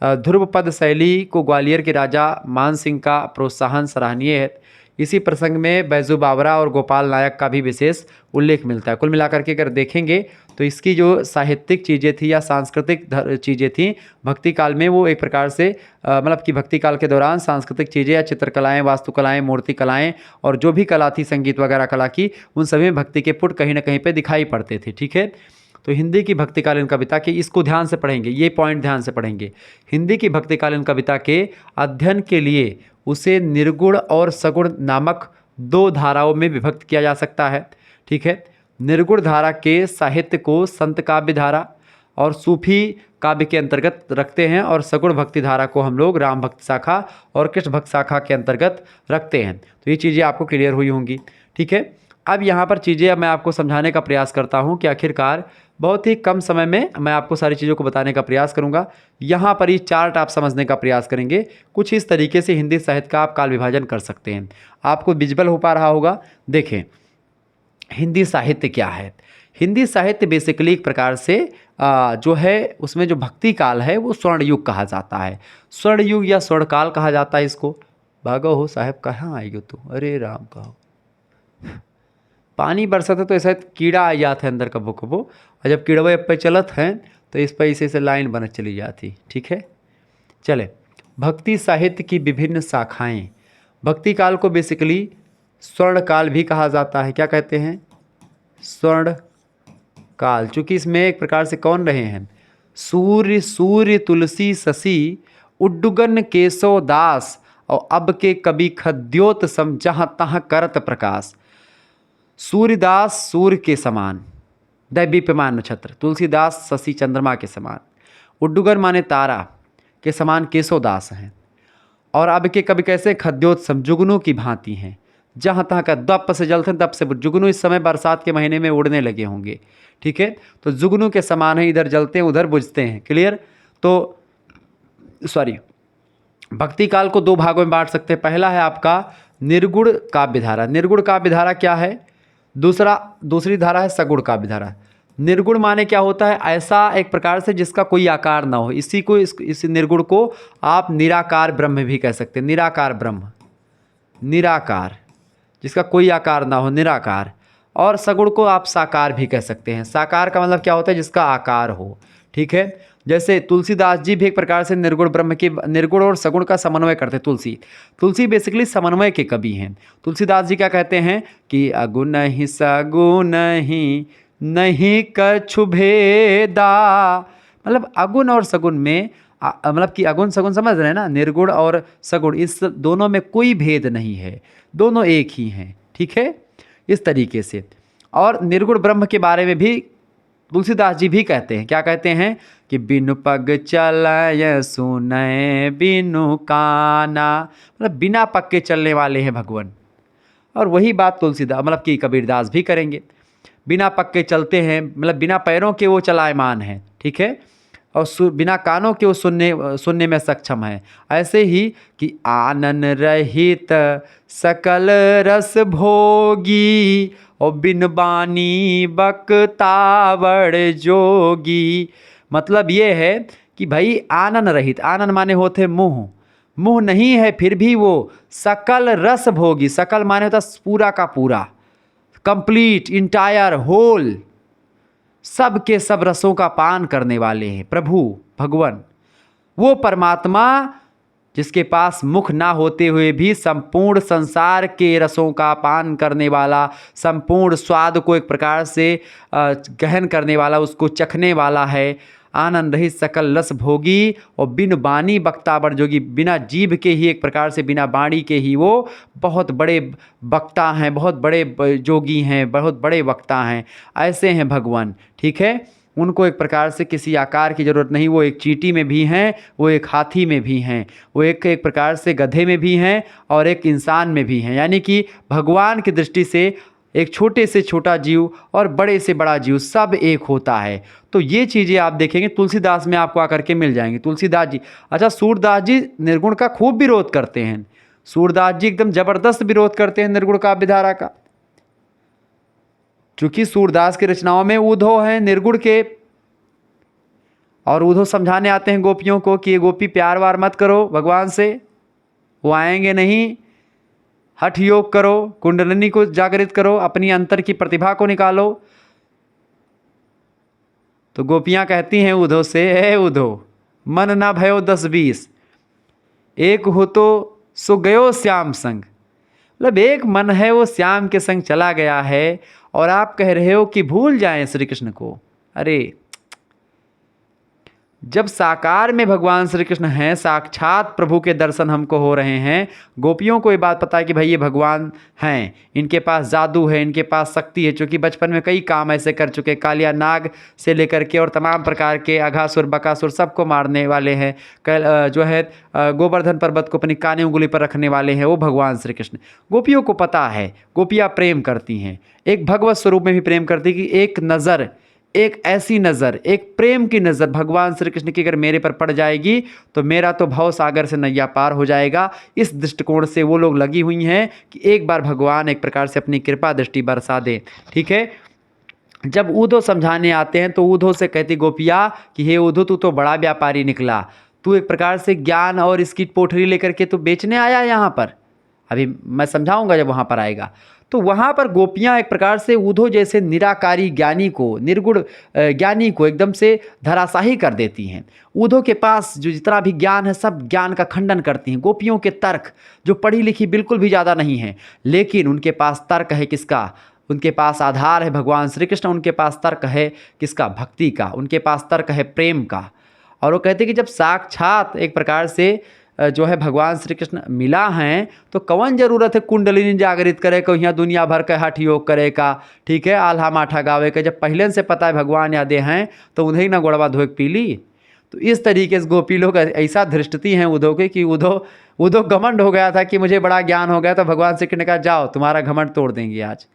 ध्रुव पद शैली को ग्वालियर के राजा मान सिंह का प्रोत्साहन सराहनीय है। इसी प्रसंग में बैजू बावरा और गोपाल नायक का भी विशेष उल्लेख मिलता है। कुल मिलाकर के अगर देखेंगे तो इसकी जो साहित्यिक चीज़ें थी या सांस्कृतिक चीज़ें थी भक्ति काल में, वो एक प्रकार से मतलब कि भक्ति काल के दौरान सांस्कृतिक चीज़ें या चित्रकलाएं, वास्तुकलाएं, मूर्ति कलाएं और जो भी कला थी संगीत वगैरह कला की, उन सभी में भक्ति के पुट कहीं ना कहीं पे दिखाई पड़ते थे। ठीक है। तो हिंदी की भक्तिकालीन कविता के, इसको ध्यान से पढ़ेंगे, ये पॉइंट ध्यान से पढ़ेंगे। हिंदी की भक्तिकालीन कविता के अध्ययन के लिए उसे निर्गुण और सगुण नामक दो धाराओं में विभक्त किया जा सकता है। ठीक है, निर्गुण धारा के साहित्य को संत काव्य धारा और सूफी काव्य के अंतर्गत रखते हैं, और सगुण भक्ति धारा को हम लोग राम भक्त शाखा और कृष्ण भक्त शाखा के अंतर्गत रखते हैं। तो ये चीज़ें आपको क्लियर हुई होंगी। ठीक है, अब यहाँ पर चीज़ें मैं आपको समझाने का प्रयास करता हूँ कि आखिरकार बहुत ही कम समय में मैं आपको सारी चीज़ों को बताने का प्रयास करूँगा। यहाँ पर ये चार्ट आप समझने का प्रयास करेंगे। कुछ इस तरीके से हिंदी साहित्य का आप काल विभाजन कर सकते हैं। आपको विजुअल हो पा रहा होगा। देखें, हिंदी साहित्य क्या है। हिंदी साहित्य बेसिकली एक प्रकार से जो है उसमें जो भक्ति काल है वो स्वर्ण युग कहा जाता है। स्वर्ण युग या स्वर्ण काल कहा जाता है इसको। भागो हो साहब, कहाँ आएगी तू, अरे राम का हो। पानी बरसत है तो ऐसा कीड़ा आ जाता है अंदर कबो कबो, और जब कीड़वे पे चलत हैं तो इस पर इसे लाइन बनत चली जाती। ठीक है, चले। भक्ति साहित्य की विभिन्न शाखाएं। भक्ति काल को बेसिकली स्वर्ण काल भी कहा जाता है। क्या कहते हैं? स्वर्ण काल। चूँकि इसमें एक प्रकार से कौन रहे हैं? सूर्य तुलसी शशि उड्डुगन केशव दास, और अब के कवि खद्योत सम जहाँ तहाँ करत प्रकाश। सूर्यदास सूर्य के समान, दैदीप्यमान नक्षत्र। तुलसीदास शशि चंद्रमा के समान। उड्डुगन माने तारा के समान केशवदास हैं। और अब के कवि कैसे? खद्योत सम, जुगनू की भांति हैं। जहाँ तहाँ का दप से जलते हैं, दप से जुगनू इस समय बरसात के महीने में उड़ने लगे होंगे। ठीक है, तो जुगनू के समान है, इधर जलते हैं उधर बुझते हैं। क्लियर? तो सॉरी, भक्ति काल को दो भागों में बांट सकते हैं। पहला है आपका निर्गुण काव्य धारा। निर्गुण काव्य धारा क्या है? दूसरी धारा है सगुण काव्य धारा। निर्गुण माने क्या होता है? ऐसा एक प्रकार से जिसका कोई आकार ना हो। इस निर्गुण को आप निराकार ब्रह्म भी कह सकते हैं। निराकार ब्रह्म, निराकार, जिसका कोई आकार ना हो, निराकार। और सगुण को आप साकार भी कह सकते हैं। साकार का मतलब क्या होता है? जिसका आकार हो। ठीक है, जैसे तुलसीदास जी भी एक प्रकार से निर्गुण ब्रह्म के, निर्गुण और सगुण का समन्वय करते। तुलसी बेसिकली समन्वय के कवि हैं। तुलसीदास जी क्या कहते हैं कि अगुण ही सगुण ही नहीं कछु भेदा। मतलब अगुण और सगुण में मतलब कि अगुण सगुण समझ रहे हैं ना, निर्गुण और सगुण, इस दोनों में कोई भेद नहीं है, दोनों एक ही हैं। ठीक है, इस तरीके से। और निर्गुण ब्रह्म के बारे में भी तुलसीदास जी भी कहते हैं। क्या कहते हैं कि बिनु पग चलय सुनय बिनु काना, मतलब बिना पग के चलने वाले हैं भगवान। और वही बात तुलसीदास मतलब कि कबीरदास भी करेंगे। बिना पग के चलते हैं, मतलब बिना पैरों के वो चलायमान हैं। ठीक है, और बिना कानों के वो सुनने में सक्षम है। ऐसे ही कि आनन रहित सकल रस भोगी, और बिन बानी बकतावड़ जोगी। मतलब ये है कि भाई आनन रहित, आनन माने होते मुँह, मुँह नहीं है फिर भी वो सकल रस भोगी। सकल माने होता पूरा का पूरा, कंप्लीट, इंटायर, होल, सब के सब रसों का पान करने वाले हैं प्रभु भगवान। वो परमात्मा जिसके पास मुख ना होते हुए भी संपूर्ण संसार के रसों का पान करने वाला, संपूर्ण स्वाद को एक प्रकार से गहन करने वाला, उसको चखने वाला है। आनंद रहित सकल रस भोगी, और बिन बानी बक्तावर जोगी। बिना जीभ के ही एक प्रकार से, बिना बाणी के ही वो बहुत बड़े वक्ता हैं, बहुत बड़े जोगी हैं, बहुत बड़े वक्ता हैं। ऐसे हैं भगवान। ठीक है, उनको एक प्रकार से किसी आकार की ज़रूरत नहीं। वो एक चींटी में भी हैं, वो एक हाथी में भी हैं, वो एक प्रकार से गधे में भी हैं, और एक इंसान में भी हैं। यानी कि भगवान की दृष्टि से एक छोटे से छोटा जीव और बड़े से बड़ा जीव सब एक होता है। तो ये चीज़ें आप देखेंगे तुलसीदास में आपको आकर के मिल जाएंगी। तुलसीदास जी, अच्छा सूरदास जी निर्गुण का खूब विरोध करते हैं। सूरदास जी एकदम जबरदस्त विरोध करते हैं निर्गुण काव्य धारा का। चूंकि सूरदास की रचनाओं में ऊधो हैं निर्गुण के, और ऊधो समझाने आते हैं गोपियों को कि ये गोपी प्यार वार मत करो भगवान से, वो आएंगे नहीं। हठ योग करो, कुंडलिनी को जागृत करो, अपनी अंतर की प्रतिभा को निकालो। तो गोपियां कहती हैं ऊधो से, हे ऊधो मन ना भयो 10-20, एक हो तो सो गयो श्याम संग। मतलब एक मन है वो श्याम के संग चला गया है, और आप कह रहे हो कि भूल जाएं श्री कृष्ण को। अरे जब साकार में भगवान श्री कृष्ण हैं, साक्षात प्रभु के दर्शन हमको हो रहे हैं, गोपियों को ये बात पता है कि भाई ये भगवान हैं, इनके पास जादू है, इनके पास शक्ति है, क्योंकि बचपन में कई काम ऐसे कर चुके, कालिया नाग से लेकर के और तमाम प्रकार के अघासुर बकासुर सबको मारने वाले हैं, जो है गोवर्धन पर्वत को अपनी काने उंगली पर रखने वाले हैं वो भगवान श्री कृष्ण। गोपियों को पता है, गोपियाँ प्रेम करती हैं, एक भगवत स्वरूप में भी प्रेम करती कि एक नज़र, एक ऐसी नज़र, एक प्रेम की नज़र भगवान श्री कृष्ण की अगर मेरे पर पड़ जाएगी तो मेरा तो भव सागर से नैया पार हो जाएगा। इस दृष्टिकोण से वो लोग लगी हुई हैं कि एक बार भगवान एक प्रकार से अपनी कृपा दृष्टि बरसा दे। ठीक है, जब उद्धव समझाने आते हैं तो उद्धव से कहती गोपिया कि हे उद्धव, तू तो बड़ा व्यापारी निकला, तू एक प्रकार से ज्ञान और इसकी पोटरी लेकर के तू बेचने आया यहाँ पर। अभी मैं समझाऊंगा जब वहाँ पर आएगा। तो वहाँ पर गोपियाँ एक प्रकार से उद्धव जैसे निराकारी ज्ञानी को, निर्गुण ज्ञानी को एकदम से धराशाही कर देती हैं। उद्धव के पास जो जितना भी ज्ञान है सब ज्ञान का खंडन करती हैं। गोपियों के तर्क जो पढ़ी लिखी बिल्कुल भी ज़्यादा नहीं है, लेकिन उनके पास तर्क है किसका? उनके पास आधार है भगवान श्री कृष्ण, उनके पास तर्क है किसका? भक्ति का, उनके पास तर्क है प्रेम का। और वो कहते हैं कि जब साक्षात एक प्रकार से जो है भगवान श्री कृष्ण मिला हैं तो कौन ज़रूरत है कुंडलिनी जागृत करे को, यहाँ दुनिया भर का हठ योग करे का, ठीक है, आल्हा माठा गावे का। जब पहले से पता है भगवान यादे हैं तो उन्हें ना गोड़वा धोक पी ली। तो इस तरीके से गोपी लोग ऐसा धृष्टती हैं उद्धव के कि उद्धव घमंड हो गया था कि मुझे बड़ा ज्ञान हो गया। तो भगवान श्री कृष्ण ने कहा जाओ तुम्हारा घमंड तोड़ देंगे आज।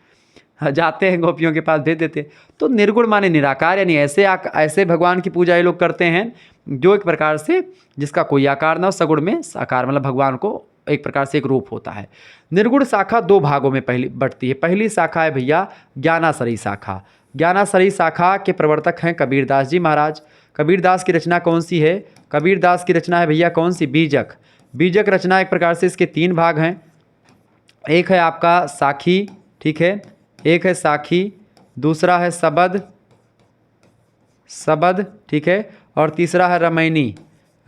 जाते हैं गोपियों के पास भेज देते। तो निर्गुण माने निराकार, यानी ऐसे भगवान की पूजा ये लोग करते हैं जो एक प्रकार से जिसका कोई आकार ना हो, सगुण में साकार, मतलब भगवान को एक प्रकार से एक रूप होता है। निर्गुण शाखा दो भागों में पहली बढ़ती है। पहली शाखा है भैया ज्ञानासरी शाखा। ज्ञानासरी शाखा के प्रवर्तक हैं कबीरदास जी महाराज। कबीरदास की रचना कौन सी है? कबीरदास की रचना है भैया कौन सी? बीजक। बीजक रचना एक प्रकार से इसके तीन भाग हैं। एक है आपका साखी, ठीक है, एक है साखी, दूसरा है सबद, ठीक है, और तीसरा है रामायणी।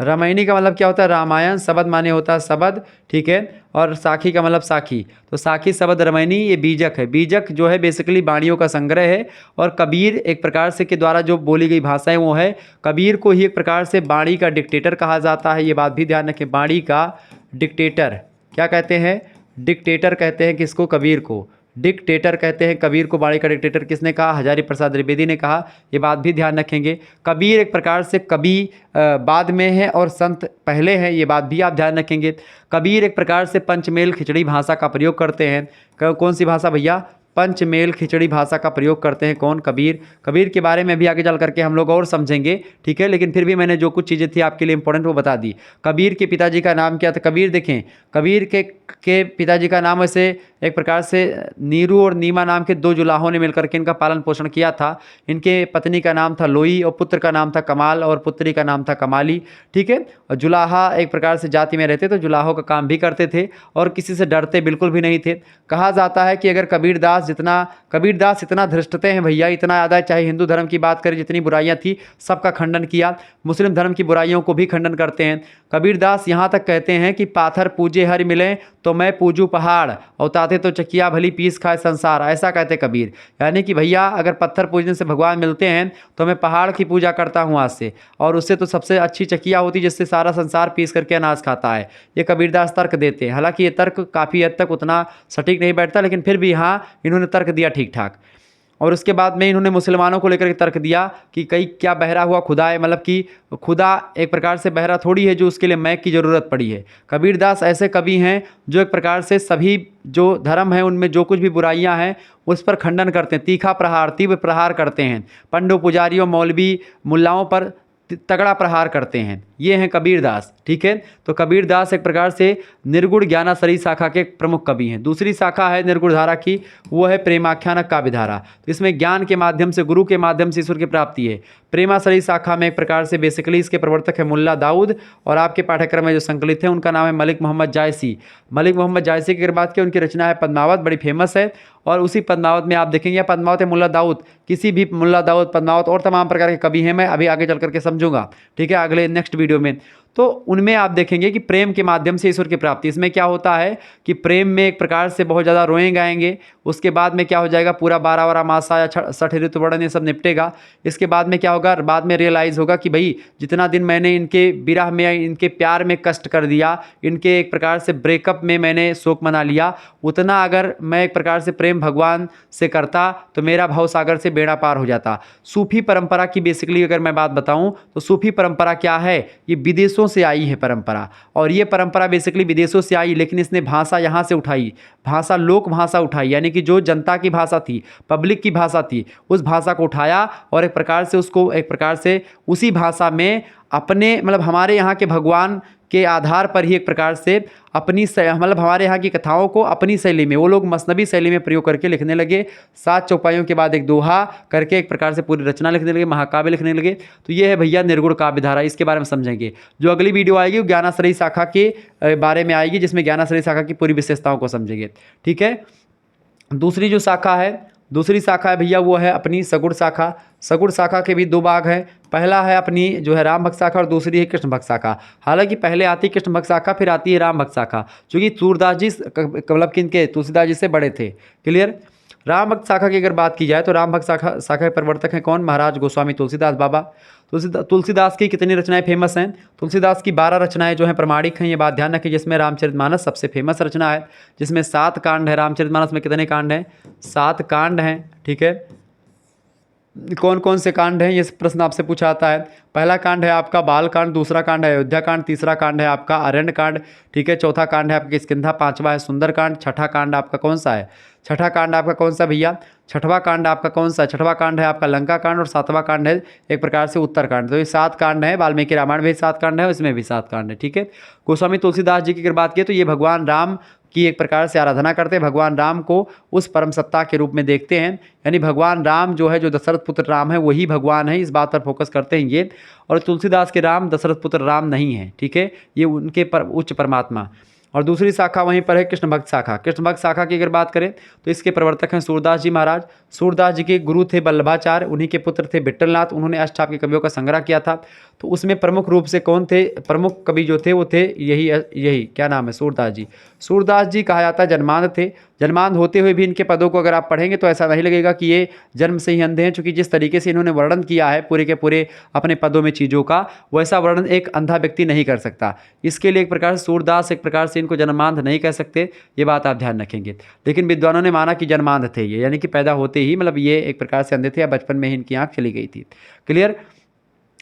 रामायणी का मतलब क्या होता है? रामायण। सबद माने होता है सबद, ठीक है, और साखी का मतलब साखी। तो साखी, सबद, रामायणी ये बीजक है। बीजक जो है बेसिकली वाणियों का संग्रह है। और कबीर एक प्रकार से के द्वारा जो बोली गई भाषाएं वो है, कबीर को ही एक प्रकार से वाणी का डिक्टेटर कहा जाता है। ये बात भी ध्यान रखें, वाणी का डिक्टेटर क्या कहते हैं? डिक्टेटर कहते हैं किसको? कबीर को डिक्टेटर कहते हैं। कबीर को वाणी का डिक्टेटर किसने कहा? हजारी प्रसाद द्विवेदी ने कहा। ये बात भी ध्यान रखेंगे। कबीर एक प्रकार से कवि बाद में है और संत पहले हैं, ये बात भी आप ध्यान रखेंगे। कबीर एक प्रकार से पंचमेल खिचड़ी भाषा का प्रयोग करते हैं। कौन सी भाषा भैया? पंचमेल खिचड़ी भाषा का प्रयोग करते हैं। कौन? कबीर। कबीर के बारे में भी आगे चल करके हम लोग और समझेंगे, ठीक है, लेकिन फिर भी मैंने जो कुछ चीज़ें थी आपके लिए इंपॉर्टेंट वो बता दी। कबीर के पिताजी का नाम क्या था? कबीर देखें, कबीर के पिताजी का नाम वैसे एक प्रकार से नीरू और नीमा नाम के दो जुलाहों ने मिलकर के इनका पालन पोषण किया था। इनके पत्नी का नाम था लोई और पुत्र का नाम था कमाल और पुत्री का नाम था कमाली, ठीक है। और जुलाहा एक प्रकार से जाति में रहते तो जुलाहों का काम भी करते थे और किसी से डरते बिल्कुल भी नहीं थे। कहा जाता है कि अगर कबीरदास इतना धृष्टते हैं भैया, इतना ज़्यादा, चाहे हिंदू धर्म की बात करें, जितनी बुराइयां थी सबका खंडन किया, मुस्लिम धर्म की बुराइयों को भी खंडन करते हैं। कबीरदास यहाँ तक कहते हैं कि पाथर पूजे हर मिले तो मैं पूजू पहाड़ और ताते तो चकिया भली पीस खाए संसार, ऐसा कहते कबीर। यानी कि भैया अगर पत्थर पूजने से भगवान मिलते हैं तो मैं पहाड़ की पूजा करता हूँ आज से, और उससे तो सबसे अच्छी चकिया होती जिससे सारा संसार पीस करके अनाज खाता है। ये कबीरदास तर्क देते हैं। हालांकि ये तर्क काफ़ी हद तक उतना सटीक नहीं बैठता, लेकिन फिर भी हाँ इन्होंने तर्क दिया ठीक ठाक। और उसके बाद में इन्होंने मुसलमानों को लेकर के तर्क दिया कि कई क्या बहरा हुआ खुदा है, मतलब कि खुदा एक प्रकार से बहरा थोड़ी है जो उसके लिए मैक की ज़रूरत पड़ी है। कबीरदास ऐसे कवि हैं जो एक प्रकार से सभी जो धर्म है उनमें जो कुछ भी बुराइयां हैं उस पर खंडन करते हैं, तीखा प्रहार, तीव्र प्रहार करते हैं। पंडों, पुजारियों, मौलवी, मुल्लाओं पर तगड़ा प्रहार करते हैं। ये हैं कबीरदास, ठीक है। तो कबीरदास एक प्रकार से निर्गुण ज्ञानासरी शाखा के प्रमुख कवि हैं। दूसरी शाखा है निर्गुण धारा की, वो है प्रेमाख्यानक काव्य धारा। तो इसमें ज्ञान के माध्यम से, गुरु के माध्यम से ईश्वर की प्राप्ति है। प्रेमासरी शाखा में एक प्रकार से बेसिकली इसके प्रवर्तक है मुल्ला दाऊद, और आपके पाठ्यक्रम में जो संकलित है उनका नाम है मलिक मोहम्मद जायसी। मलिक मोहम्मद जायसी की अगर बात करें, उनकी रचना है पद्मावत, बड़ी फेमस है। और उसी पद्मावत में आप देखेंगे, पद्मावत है मुल्ला दाऊद, किसी भी मुल्ला दाऊद, पद्मावत और तमाम प्रकार के कवि हैं, मैं अभी आगे चल करके समझूंगा, ठीक है, अगले नेक्स्ट वीडियो में। तो उनमें आप देखेंगे कि प्रेम के माध्यम से ईश्वर की प्राप्ति। इसमें क्या होता है कि प्रेम में एक प्रकार से बहुत ज़्यादा रोए गाएंगे, उसके बाद में क्या हो जाएगा, पूरा 12 मासा या 60 ऋतु वर्णन ये सब निपटेगा। इसके बाद में क्या होगा, बाद में रियलाइज़ होगा कि भाई जितना दिन मैंने इनके विरह में, इनके प्यार में कष्ट कर दिया, इनके एक प्रकार से ब्रेकअप में मैंने शोक मना लिया, उतना अगर मैं एक प्रकार से प्रेम भगवान से करता तो मेरा भव सागर से बेड़ा पार हो जाता। सूफी परंपरा की बेसिकली अगर मैं बात बताऊं तो सूफी परंपरा क्या है, ये विदेशों से आई है परंपरा, और ये परंपरा बेसिकली विदेशों से आई, लेकिन इसने भाषा यहाँ से उठाई, भाषा लोक भाषा उठाई, यानी कि जो जनता की भाषा थी, पब्लिक की भाषा थी, उस भाषा को उठाया और एक प्रकार से उसको एक प्रकार से उसी भाषा में अपने मतलब हमारे यहाँ के भगवान के आधार पर ही एक प्रकार से अपनी मतलब हमारे यहाँ की कथाओं को अपनी शैली में वो लोग मसनबी शैली में प्रयोग करके लिखने लगे। 7 चौपाइयों के बाद एक दोहा करके एक प्रकार से पूरी रचना लिखने लगे, महाकाव्य लिखने लगे। तो ये है भैया निर्गुण काव्य धारा, इसके बारे में समझेंगे। जो अगली वीडियो आएगी वो ज्ञानाश्रयी शाखा के बारे में आएगी, जिसमें ज्ञानाश्रयी शाखा की पूरी विशेषताओं को समझेंगे। ठीक है, दूसरी जो शाखा है, दूसरी शाखा है भैया वो है अपनी सगुण शाखा। सगुण शाखा के भी 2 भाग हैं, पहला है अपनी जो है राम भक्त शाखा और दूसरी है कृष्ण भक्त शाखा। हालांकि पहले आती है कृष्ण भक्त शाखा, फिर आती है राम भक्त शाखा, क्योंकि सूरदास जी मतलब किनके, तुलसीदास जी से बड़े थे। क्लियर। राम भक्त शाखा की अगर बात की जाए तो राम भक्त शाखा के प्रवर्तक हैं कौन, महाराज गोस्वामी तुलसीदास बाबा। तुलसीदास की कितनी रचनाएं फेमस हैं, तुलसीदास की 12 रचनाएं जो हैं प्रमाणिक हैं, ये बात ध्यान रखिए, जिसमें रामचरितमानस सबसे फेमस रचना है, जिसमें 7 कांड है। रामचरितमानस में कितने कांड हैं, 7 कांड हैं। ठीक है, कौन कौन से कांड हैं, ये प्रश्न आपसे पूछा आता है। पहला कांड है आपका बाल कांड, दूसरा कांड है अयोध्या कांड, तीसरा कांड है आपका अरण्य कांड, ठीक है, चौथा कांड है आपका किष्किंधा, 5वां है सुंदर कांड, छठा कांड आपका कौन सा है, छठा कांड आपका कौन सा भैया, छठवां कांड आपका कौन सा, छठवां कांड है आपका लंका कांड, और 7वां कांड है एक प्रकार से उत्तर कांड। तो ये 7 कांड है, वाल्मीकि रामायण में 7 कांड है, इसमें भी 7 कांड है। ठीक है, गोस्वामी तुलसीदास जी की अगर बात की तो ये भगवान राम की एक प्रकार से आराधना करते हैं, भगवान राम को उस परम सत्ता के रूप में देखते हैं, यानी भगवान राम जो है, जो दशरथ पुत्र राम है वही भगवान है, इस बात पर फोकस करते हैं ये। और तुलसीदास के राम दशरथ पुत्र राम नहीं है, ठीक है, ये उनके उच्च परमात्मा। और दूसरी शाखा वहीं पर है कृष्ण भक्त शाखा। कृष्ण भक्त शाखा की अगर बात करें तो इसके प्रवर्तक हैं सूरदास जी महाराज। सूरदास जी के गुरु थे वल्लभाचार्य, उन्हीं के पुत्र थे विट्ठलनाथ, उन्होंने अष्टाप के कवियों का संग्रह किया था। तो उसमें प्रमुख रूप से कौन थे, प्रमुख कवि जो थे वो थे यही क्या नाम है, सूरदास जी। सूरदास जी कहा जाता है जन्मांध थे। जन्मांध होते हुए भी इनके पदों को अगर आप पढ़ेंगे तो ऐसा नहीं लगेगा कि ये जन्म से ही अंधे हैं, क्योंकि जिस तरीके से इन्होंने वर्णन किया है पूरे के पूरे अपने पदों में चीज़ों का, वैसा वर्णन एक अंधा व्यक्ति नहीं कर सकता। इसके लिए एक प्रकार से सूरदास एक प्रकार से इनको जन्मांध नहीं कह सकते, ये बात आप ध्यान रखेंगे। लेकिन विद्वानों ने माना कि जन्मांध थे ये, यानी कि पैदा होते ही मतलब ये एक प्रकार से अंधे थे या बचपन में ही इनकी आँख चली गई थी। क्लियर।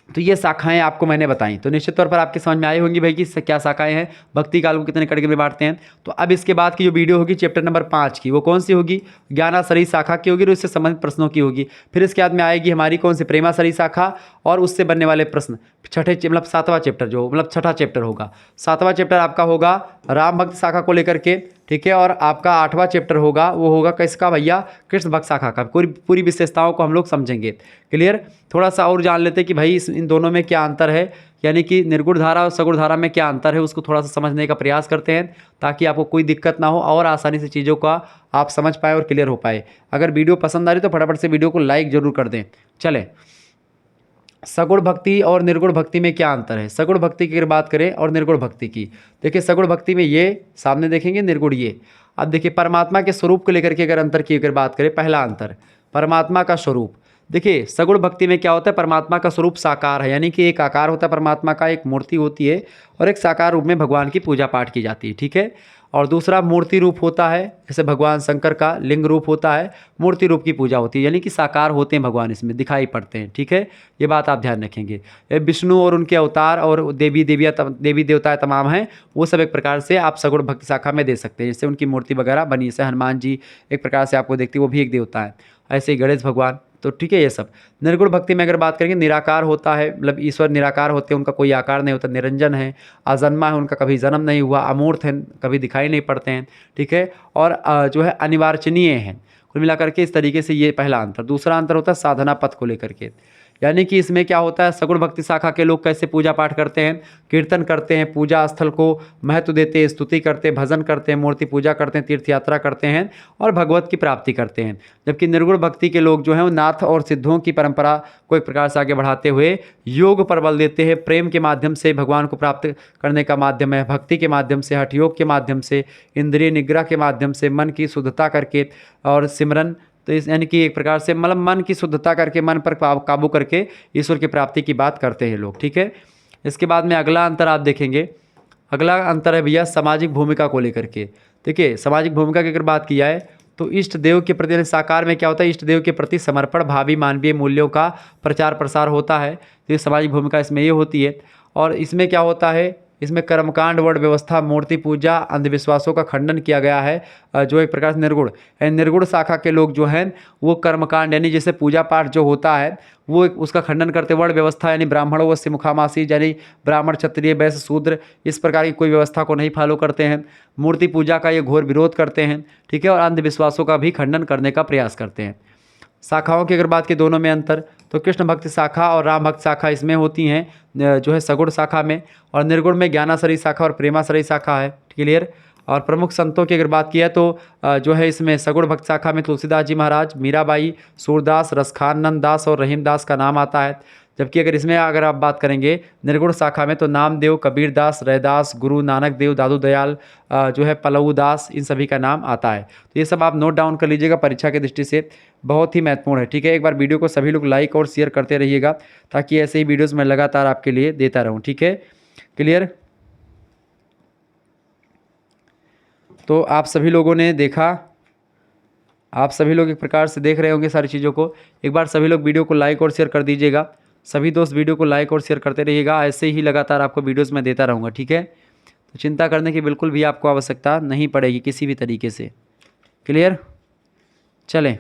तो ये शाखाएं आपको मैंने बताई, तो निश्चित तौर पर आपके समझ में आई होंगी भाई कि क्या शाखाएं हैं, भक्ति काल को कितने कैटेगरी में बांटते हैं। तो अब इसके बाद की जो वीडियो होगी चैप्टर नंबर 5 की, वो कौन सी होगी, ज्ञानाश्रयी शाखा की होगी और उससे संबंधित प्रश्नों की होगी। फिर इसके बाद में आएगी हमारी कौन सी, प्रेमाश्रयी शाखा और उससे बनने वाले प्रश्न। छठे मतलब 7वां चैप्टर जो मतलब छठा चैप्टर होगा, 7वां चैप्टर आपका होगा राम भक्त शाखा को लेकर के, ठीक है। और आपका 8वां चैप्टर होगा वो होगा किसका भैया, कृष्ण भक्त शाखा का। पूरी विशेषताओं को हम लोग समझेंगे। क्लियर। थोड़ा सा और जान लेते हैं कि भाई इन दोनों में क्या अंतर है, यानी कि निर्गुण धारा और सगुण धारा में क्या अंतर है, उसको थोड़ा सा समझने का प्रयास करते हैं, ताकि आपको कोई दिक्कत ना हो और आसानी से चीज़ों का आप समझ पाए और क्लियर हो पाए। अगर वीडियो पसंद आ रही तो फटाफट से वीडियो को लाइक जरूर कर दें। चलें, सगुण भक्ति और निर्गुण भक्ति में क्या अंतर है। सगुण भक्ति की अगर बात करें और निर्गुण भक्ति की, देखिए सगुण भक्ति में ये सामने देखेंगे, निर्गुण ये। अब देखिए परमात्मा के स्वरूप को लेकर के अगर अंतर की अगर बात करें, पहला अंतर परमात्मा का स्वरूप। देखिए सगुण भक्ति में क्या होता है, परमात्मा का स्वरूप साकार है, यानी कि एक आकार होता है परमात्मा का, एक मूर्ति होती है और एक साकार रूप में भगवान की पूजा पाठ की जाती है, ठीक है। और दूसरा मूर्ति रूप होता है, जैसे भगवान शंकर का लिंग रूप होता है, मूर्ति रूप की पूजा होती है, यानी कि साकार होते हैं भगवान, इसमें दिखाई पड़ते हैं, ठीक है। ये बात आप ध्यान रखेंगे। विष्णु और उनके अवतार और देवी देवताएं तमाम हैं, वो सब एक प्रकार से आप सगुण भक्ति शाखा में दे सकते हैं। जैसे उनकी मूर्ति वगैरह बनी, जैसे हनुमान जी एक प्रकार से आपको देखती है, वो भी एक देवता है, ऐसे ही गणेश भगवान, तो ठीक है। ये सब निर्गुण भक्ति में अगर बात करेंगे, निराकार होता है, मतलब ईश्वर निराकार होते हैं, उनका कोई आकार नहीं होता, निरंजन है, अजन्मा है, उनका कभी जन्म नहीं हुआ, अमूर्त है, कभी दिखाई नहीं पड़ते हैं, ठीक है। और जो है अनिवार्चनीय हैं, कुल मिलाकर के इस तरीके से ये पहला अंतर। दूसरा अंतर होता है साधना पथ को लेकर के, यानी कि इसमें क्या होता है, सगुण भक्ति शाखा के लोग कैसे पूजा पाठ करते हैं, कीर्तन करते हैं, पूजा स्थल को महत्व देते हैं, स्तुति करते हैं, भजन करते हैं, मूर्ति पूजा करते हैं, तीर्थ यात्रा करते हैं और भगवत की प्राप्ति करते हैं। जबकि निर्गुण भक्ति के लोग जो हैं वो नाथ और सिद्धों की परंपरा को एक प्रकार से आगे बढ़ाते हुए योग पर बल देते हैं। प्रेम के माध्यम से भगवान को प्राप्त करने का माध्यम है, भक्ति के माध्यम से, हठ योग के माध्यम से, इंद्रिय निग्रह के माध्यम से, मन की शुद्धता करके और सिमरन, तो इस यानी कि एक प्रकार से मतलब मन की शुद्धता करके, मन पर काबू करके ईश्वर की प्राप्ति की बात करते हैं लोग। ठीक है, इसके बाद में अगला अंतर आप देखेंगे। अगला अंतर है भैया सामाजिक भूमिका को लेकर के। देखिए सामाजिक भूमिका की अगर बात की जाए तो इष्ट देव के प्रति, साकार में क्या होता है, इष्ट देव के प्रति समर्पण, भावी मानवीय मूल्यों का प्रचार प्रसार होता है। तो ये सामाजिक भूमिका इसमें ये होती है। और इसमें क्या होता है, इसमें कर्मकांड, वर्ण व्यवस्था, मूर्ति पूजा, अंधविश्वासों का खंडन किया गया है। जो एक प्रकार से निर्गुण शाखा के लोग जो हैं वो कर्मकांड यानी जैसे पूजा पाठ जो होता है वो उसका खंडन करते, वर्ण व्यवस्था यानी ब्राह्मणों व मुखामासी यानी ब्राह्मण, क्षत्रिय, वैश्य, शूद्र इस प्रकार की कोई व्यवस्था को नहीं फॉलो करते हैं। मूर्ति पूजा का ये घोर विरोध करते हैं। ठीक है, और अंधविश्वासों का भी खंडन करने का प्रयास करते हैं। शाखाओं की अगर बात की दोनों में अंतर, तो कृष्ण भक्ति शाखा और राम भक्त शाखा इसमें होती हैं जो है सगुण शाखा में, और निर्गुण में ज्ञानाश्रयी शाखा और प्रेमाश्रयी शाखा है। क्लियर। और प्रमुख संतों की अगर बात की है तो जो है इसमें सगुण भक्त शाखा में तुलसीदास जी महाराज, मीराबाई, सूरदास, रसखानंद दास और रहीमदास का नाम आता है। जबकि अगर आप बात करेंगे निर्गुण शाखा में तो नामदेव, कबीरदास, रैदास, गुरु नानक देव, दादू दयाल, जो है पलऊ दास, इन सभी का नाम आता है। तो ये सब आप नोट डाउन कर लीजिएगा, परीक्षा की दृष्टि से बहुत ही महत्वपूर्ण है। ठीक है, एक बार वीडियो को सभी लोग लाइक और शेयर करते रहिएगा ताकि ऐसे ही वीडियोज़ मैं लगातार आपके लिए देता रहूँ। ठीक है, क्लियर। तो आप सभी लोगों ने देखा, आप सभी लोग एक प्रकार से देख रहे होंगे सारी चीज़ों को। एक बार सभी लोग वीडियो को लाइक और शेयर कर दीजिएगा। सभी दोस्त वीडियो को लाइक और शेयर करते रहिएगा, ऐसे ही लगातार आपको वीडियोस मैं देता रहूँगा। ठीक है, तो चिंता करने की बिल्कुल भी आपको आवश्यकता नहीं पड़ेगी किसी भी तरीके से। क्लियर। चलें,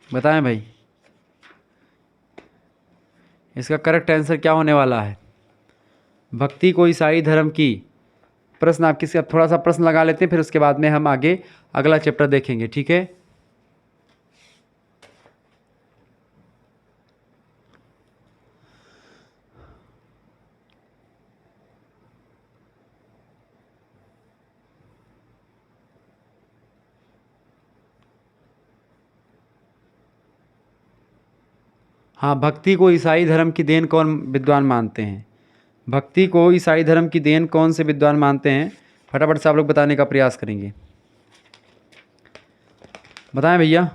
बताएं भाई इसका करेक्ट आंसर क्या होने वाला है। भक्ति को ईसाई धर्म की, प्रश्न आप किसी, अब थोड़ा सा प्रश्न लगा लेते हैं, फिर उसके बाद में हम आगे अगला चैप्टर देखेंगे। ठीक है, हाँ, भक्ति को ईसाई धर्म की देन कौन विद्वान मानते हैं? भक्ति को ईसाई धर्म की देन कौन से विद्वान मानते हैं? फटाफट से आप लोग बताने का प्रयास करेंगे, बताएं भैया।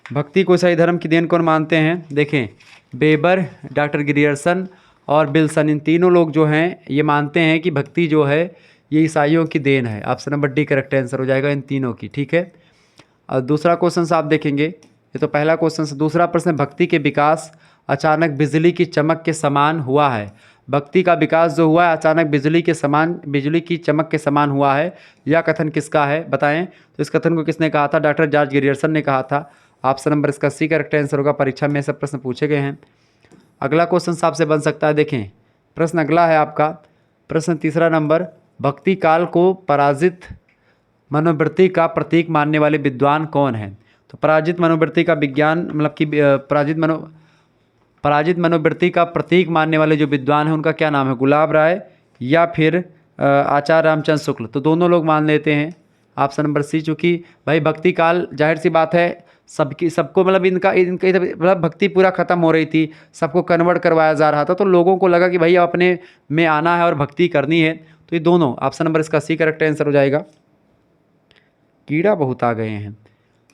भक्ति को ईसाई धर्म की देन कौन मानते हैं? देखें, बेबर, डॉक्टर ग्रियर्सन और विल्सन, इन तीनों लोग जो हैं ये मानते हैं कि भक्ति जो है ये ईसाइयों की देन है। Option number D correct answer हो जाएगा इन तीनों की। ठीक है, और दूसरा क्वेश्चन आप देखेंगे, ये तो पहला क्वेश्चन से। दूसरा प्रश्न, भक्ति के विकास अचानक बिजली की चमक के समान हुआ है। भक्ति का विकास जो हुआ है अचानक बिजली की चमक के समान हुआ है, यह कथन किसका है बताएं। तो इस कथन को किसने कहा था? डॉक्टर जॉर्ज ग्रियर्सन ने कहा था। ऑप्शन नंबर इसका सी करेक्ट आंसर होगा। परीक्षा में सब प्रश्न पूछे गए हैं। अगला क्वेश्चन आपसे बन सकता है, देखें प्रश्न अगला है आपका, प्रश्न तीसरा नंबर, भक्ति काल को पराजित मनोवृत्ति का प्रतीक मानने वाले विद्वान कौन हैं? तो पराजित मनोवृत्ति का विज्ञान मतलब कि पराजित मनोवृत्ति का प्रतीक मानने वाले जो विद्वान हैं उनका क्या नाम है? गुलाब राय या फिर आचार्य रामचंद्र शुक्ल। तो दोनों लोग मान लेते हैं ऑप्शन नंबर सी। चूँकि भाई भक्ति काल जाहिर सी बात है सबको मतलब इनका मतलब भक्ति पूरा ख़त्म हो रही थी, सबको कन्वर्ट करवाया जा रहा था, तो लोगों को लगा कि भाई अपने में आना है और भक्ति करनी है। तो ये दोनों, ऑप्शन नंबर इसका सी करेक्ट आंसर हो जाएगा। कीड़ा बहुत आ गए हैं।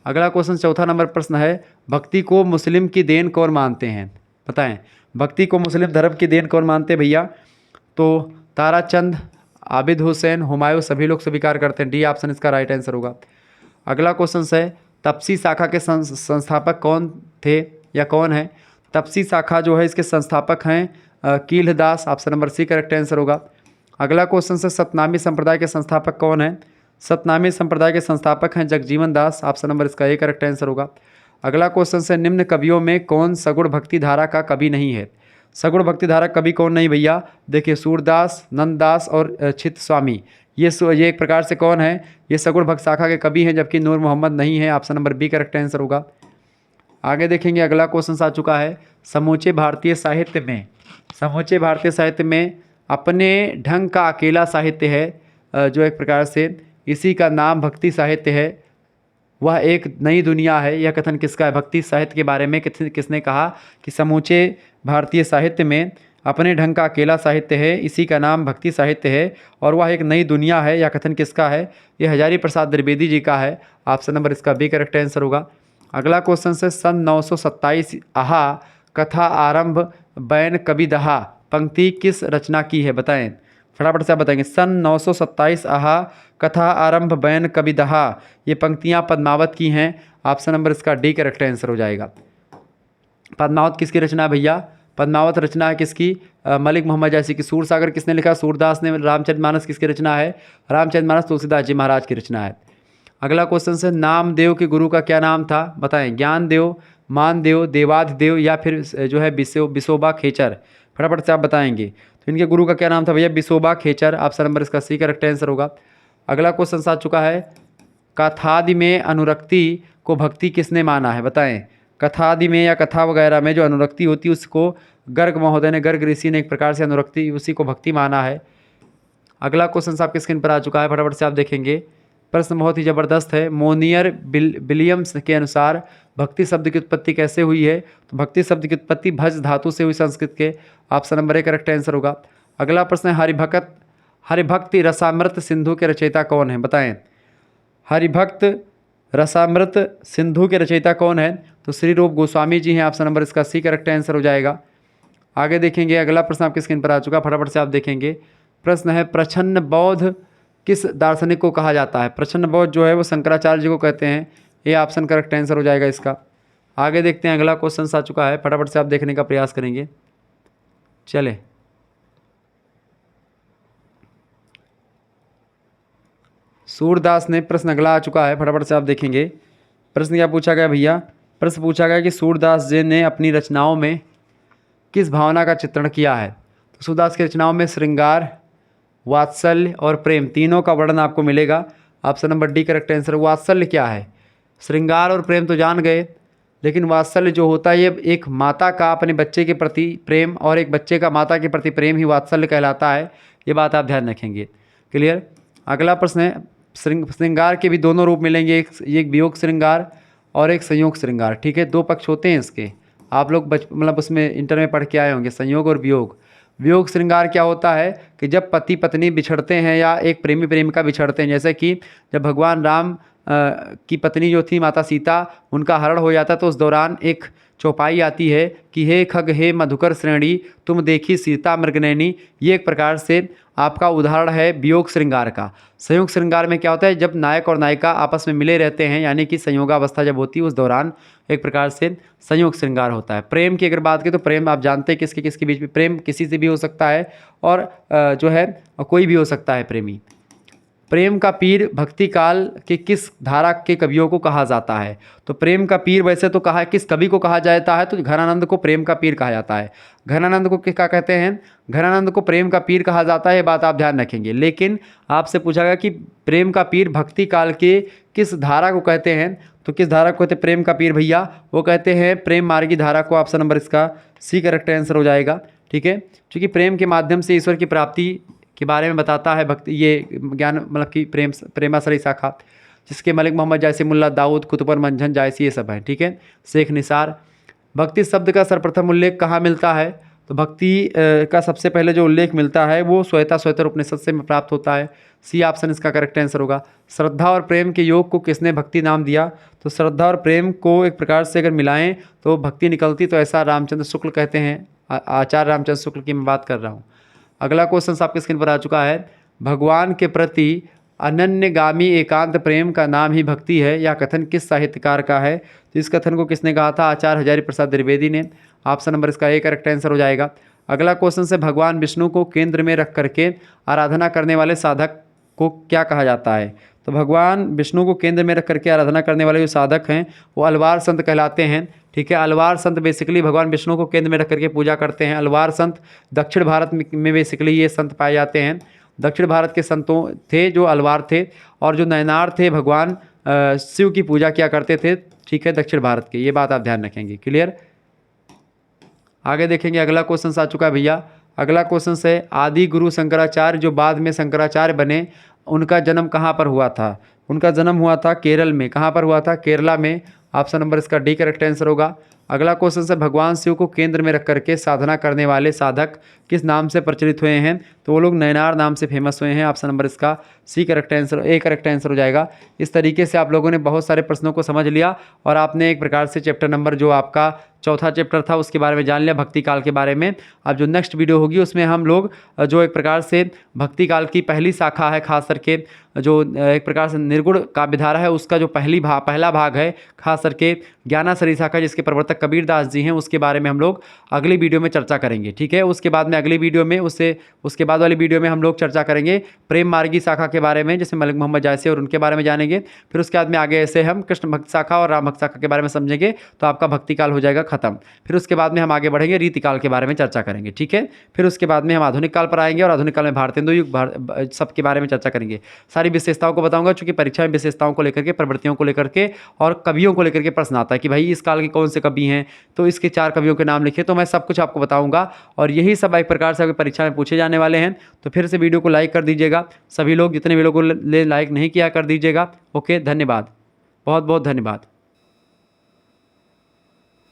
अगला क्वेश्चन चौथा नंबर प्रश्न है, भक्ति को मुस्लिम की देन कौन मानते हैं? बताएं, भक्ति को मुस्लिम धर्म की देन कौन मानते हैं भैया? तो ताराचंद, आबिद हुसैन, हुमायूं, सभी लोग स्वीकार करते हैं। डी ऑप्शन इसका राइट आंसर होगा। अगला क्वेश्चन है, तपसी शाखा के संस्थापक कौन थे या कौन है? तपसी शाखा जो है इसके संस्थापक हैं कीलदास। Option number C correct answer होगा। अगला क्वेश्चन है, सतनामी संप्रदाय के संस्थापक कौन है? सतनामी संप्रदाय के संस्थापक हैं जगजीवन दास। ऑप्शन नंबर इसका ए करेक्ट आंसर होगा। अगला क्वेश्चन से, निम्न कवियों में कौन सगुण भक्ति धारा का कवि नहीं है? सगुण भक्ति धारा कवि कौन नहीं भैया? देखिए, सूरदास, नंददास और चित्त स्वामी, ये एक प्रकार से कौन है, ये सगुण भक्त शाखा के कवि हैं, जबकि नूर मोहम्मद नहीं है। Option number B correct answer होगा। आगे देखेंगे, अगला क्वेश्चन आ चुका है, समूचे भारतीय साहित्य में, समूचे भारतीय साहित्य में अपने ढंग का अकेला साहित्य है जो एक प्रकार से इसी का नाम भक्ति साहित्य है, वह एक नई दुनिया है। यह कथन किसका है? भक्ति साहित्य के बारे में किसने कहा कि समूचे भारतीय साहित्य में अपने ढंग का अकेला साहित्य है, इसी का नाम भक्ति साहित्य है और वह एक नई दुनिया है। यह कथन किसका है? यह हजारी प्रसाद द्विवेदी जी का है। ऑप्शन नंबर इसका बी करेक्ट आंसर होगा। अगला क्वेश्चन से सन 927 आहा कथा आरंभ बैन कवि दहा पंक्ति किस रचना की है? बताएं, फटाफट से आप बताएंगे। सन 927 आहा कथा आरंभ बैन कवि दहा, ये पंक्तियां पद्मावत की हैं। ऑप्शन नंबर इसका डी करेक्ट आंसर हो जाएगा। पद्मावत किसकी रचना है भैया? पद्मावत रचना है किसकी? मलिक मोहम्मद जैसी की। सूरसागर किसने लिखा? सूरदास ने। रामचरितमानस किसकी रचना है? रामचरितमानस तुलसीदास जी महाराज की रचना है। अगला क्वेश्चन से, नामदेव के गुरु का क्या नाम था? बताएं, ज्ञानदेव, मानदेव, देवाधिदेव या फिर जो है बिसोबा खेचर। फटाफट से आप बताएंगे। तो इनके गुरु का क्या नाम था भैया? बिसोबा खेचर। ऑप्शन नंबर इसका सी करेक्ट आंसर होगा। अगला क्वेश्चन आ चुका है, कथादि में अनुरक्ति को भक्ति किसने माना है? बताएं, कथादि में या कथा वगैरह में जो अनुरक्ति होती है उसको गर्ग महोदय ने, गर्ग ऋषि ने एक प्रकार से अनुरक्ति उसी को भक्ति माना है। अगला क्वेश्चन आपके स्क्रीन पर आ चुका है, फटाफट से आप देखेंगे। प्रश्न बहुत ही ज़बरदस्त है। मोनियर विलियम्स के अनुसार भक्ति शब्द की उत्पत्ति कैसे हुई है? तो भक्ति शब्द की उत्पत्ति भज धातु से हुई संस्कृत के। Option number A correct answer होगा। अगला प्रश्न है, हरिभक्ति रसामृत सिंधु के रचयिता कौन है? बताएं, हरिभक्त रसामृत सिंधु के रचयिता कौन है? तो श्री रूप गोस्वामी जी हैं। ऑप्शन नंबर इसका सी करेक्ट आंसर हो जाएगा। आगे देखेंगे, अगला प्रश्न आपके स्क्रीन पर आ चुका, फटाफट से आप देखेंगे। प्रश्न है, प्रच्छन्न बौद्ध किस दार्शनिक को कहा जाता है? प्रच्छन्न बौद्ध जो है वो शंकराचार्य जी को कहते हैं। ये ऑप्शन करेक्ट आंसर हो जाएगा इसका। आगे देखते हैं, अगला क्वेश्चन आ चुका है, फटाफट से आप देखने का प्रयास करेंगे। चले, सूरदास ने प्रश्न अगला आ चुका है, फटाफट से आप देखेंगे। प्रश्न क्या पूछा गया भैया? प्रश्न पूछा गया कि सूरदास जी ने अपनी रचनाओं में किस भावना का चित्रण किया है? तो सूरदास की रचनाओं में श्रृंगार, वात्सल्य और प्रेम तीनों का वर्णन आपको मिलेगा। Option number D correct answer. वात्सल्य क्या है? श्रृंगार और प्रेम तो जान गए, लेकिन वात्सल्य जो होता है ये एक माता का अपने बच्चे के प्रति प्रेम और एक बच्चे का माता के प्रति प्रेम ही वात्सल्य कहलाता है। ये बात आप ध्यान रखेंगे। क्लियर? अगला प्रश्न है, श्रृंगार के भी दोनों रूप मिलेंगे, एक वियोग श्रृंगार और एक संयोग श्रृंगार। ठीक है, दो पक्ष होते हैं इसके। आप लोग मतलब उसमें इंटर में पढ़ के आए होंगे, संयोग और वियोग। वियोग श्रृंगार क्या होता है कि जब पति पत्नी बिछड़ते हैं या एक प्रेमी प्रेमिका बिछड़ते हैं, जैसे कि जब भगवान राम की पत्नी जो थी माता सीता, उनका हरण हो जाता, तो उस दौरान एक चौपाई आती है कि हे खग हे मधुकर श्रेणी तुम देखी सीता मृगनैनी। ये एक प्रकार से आपका उदाहरण है वियोग श्रृंगार का। संयोग श्रृंगार में क्या होता है? जब नायक और नायिका आपस में मिले रहते हैं, यानी कि संयोगावस्था जब होती है, उस दौरान एक प्रकार से संयोग श्रृंगार होता है। प्रेम की अगर बात करें तो प्रेम आप जानते हैं किसके बीच में प्रेम किसी से भी हो सकता है और जो है कोई भी हो सकता है प्रेमी। प्रेम का पीर भक्ति काल के किस धारा के कवियों को कहा जाता है? तो प्रेम का पीर वैसे तो कहा किस कवि को कहा जाता है? तो घनानंद को प्रेम का पीर कहा जाता है। घनानंद को क्या कहते हैं? घनानंद को प्रेम का पीर कहा जाता है, ये बात आप ध्यान रखेंगे। लेकिन आपसे पूछा गया कि प्रेम का पीर भक्ति काल के किस धारा को कहते हैं? तो किस धारा को कहते हैं प्रेम का पीर भैया? वो कहते हैं प्रेम मार्गी धारा को। ऑप्शन नंबर इसका सी करेक्ट आंसर हो जाएगा। ठीक है, क्योंकि प्रेम के माध्यम से ईश्वर की प्राप्ति के बारे में बताता है भक्ति, ये ज्ञान मतलब कि प्रेमाश्रय शाखा, जिसके मलिक मोहम्मद जैसे, मुल्ला दाऊद, कुतुबर मंझन जैसी, ये सब हैं। ठीक है, शेख निसार। भक्ति शब्द का सर्वप्रथम उल्लेख कहाँ मिलता है? तो भक्ति का सबसे पहले जो उल्लेख मिलता है वो श्वेता उपनिषद से प्राप्त होता है। सी ऑप्शन इसका करेक्ट आंसर होगा। श्रद्धा और प्रेम के योग को किसने भक्ति नाम दिया? तो श्रद्धा और प्रेम को एक प्रकार से अगर मिलाएं तो भक्ति निकलती, तो ऐसा रामचंद्र शुक्ल कहते हैं। आचार्य रामचंद्र शुक्ल की मैं बात कर रहा हूँ। अगला क्वेश्चन आपके स्क्रीन पर आ चुका है, भगवान के प्रति अनन्यगामी एकांत प्रेम का नाम ही भक्ति है, यह कथन किस साहित्यकार का है? तो इस कथन को किसने कहा था? आचार्य हजारी प्रसाद द्विवेदी ने। ऑप्शन नंबर इसका ए करेक्ट आंसर हो जाएगा। अगला क्वेश्चन से, भगवान विष्णु को केंद्र में रख करके आराधना करने वाले साधक को क्या कहा जाता है? तो भगवान विष्णु को केंद्र में रख करके आराधना करने वाले जो साधक हैं वो अलवार संत कहलाते हैं। ठीक है, अलवार संत बेसिकली भगवान विष्णु को केंद्र में रख करके पूजा करते हैं। अलवार संत दक्षिण भारत में बेसिकली ये संत पाए जाते हैं। दक्षिण भारत के संतों थे जो अलवार थे, और जो नयनार थे भगवान शिव की पूजा किया करते थे, ठीक है, दक्षिण भारत के। ये बात आप ध्यान रखेंगे। क्लियर। आगे देखेंगे, अगला क्वेश्चन आ चुका है भैया। अगला क्वेश्चन है, आदि गुरु शंकराचार्य जो बाद में शंकराचार्य बने, उनका जन्म कहाँ पर हुआ था? उनका जन्म हुआ था केरल में। कहाँ पर हुआ था? केरला में। ऑप्शन नंबर इसका डी करेक्ट आंसर होगा। अगला क्वेश्चन है, भगवान शिव को केंद्र में रख करके साधना करने वाले साधक किस नाम से प्रचलित हुए हैं? तो वो लोग नयनार नाम से फेमस हुए हैं। ऑप्शन नंबर इसका सी correct answer, A correct answer हो जाएगा। इस तरीके से आप लोगों ने बहुत सारे प्रश्नों को समझ लिया और आपने एक प्रकार से चैप्टर नंबर जो आपका चौथा चैप्टर था उसके बारे में जान लिया, भक्ति काल के बारे में। अब जो नेक्स्ट वीडियो होगी उसमें हम लोग जो एक प्रकार से भक्ति काल की पहली शाखा है, खास करके जो एक प्रकार से निर्गुण काव्यधारा है, उसका जो पहला भाग है, खास करके ज्ञानासरी शाखा जिसके प्रवर्तक कबीर दास जी हैं, उसके बारे में हम लोग अगली वीडियो में चर्चा करेंगे। ठीक है। उसके बाद में अगली वीडियो में उसके बाद वाली वीडियो में हम लोग चर्चा करेंगे प्रेम मार्गी शाखा के बारे में, जैसे मलिक मोहम्मद जायसी और उनके बारे में जानेंगे। फिर उसके बाद में आगे ऐसे हम कृष्ण भक्त शाखा और राम भक्त शाखा के बारे में समझेंगे, तो आपका भक्ति काल हो जाएगा खत्म। फिर उसके बाद में हम आगे बढ़ेंगे, रीतिकाल के बारे में चर्चा करेंगे। ठीक है। फिर उसके बाद में हम आधुनिक काल पर आएंगे और आधुनिक काल में भारतेंदु युग सबके बारे में चर्चा करेंगे। सारी विशेषताओं को बताऊंगा, चूंकि परीक्षा में विशेषताओं को लेकर के, प्रवृत्तियों को लेकर के और कवियों को लेकर के प्रश्न आता है कि भाई इस काल के कौन से कवि हैं, तो इसके 4 कवियों के नाम लिखे। तो मैं सब कुछ आपको बताऊंगा और यही सब एक प्रकार से परीक्षा में पूछे जाने वाले हैं। तो फिर से वीडियो को लाइक कर दीजिएगा सभी लोग, जितने भी लोगों ने लाइक नहीं किया कर दीजिएगा। ओके, धन्यवाद, बहुत बहुत धन्यवाद।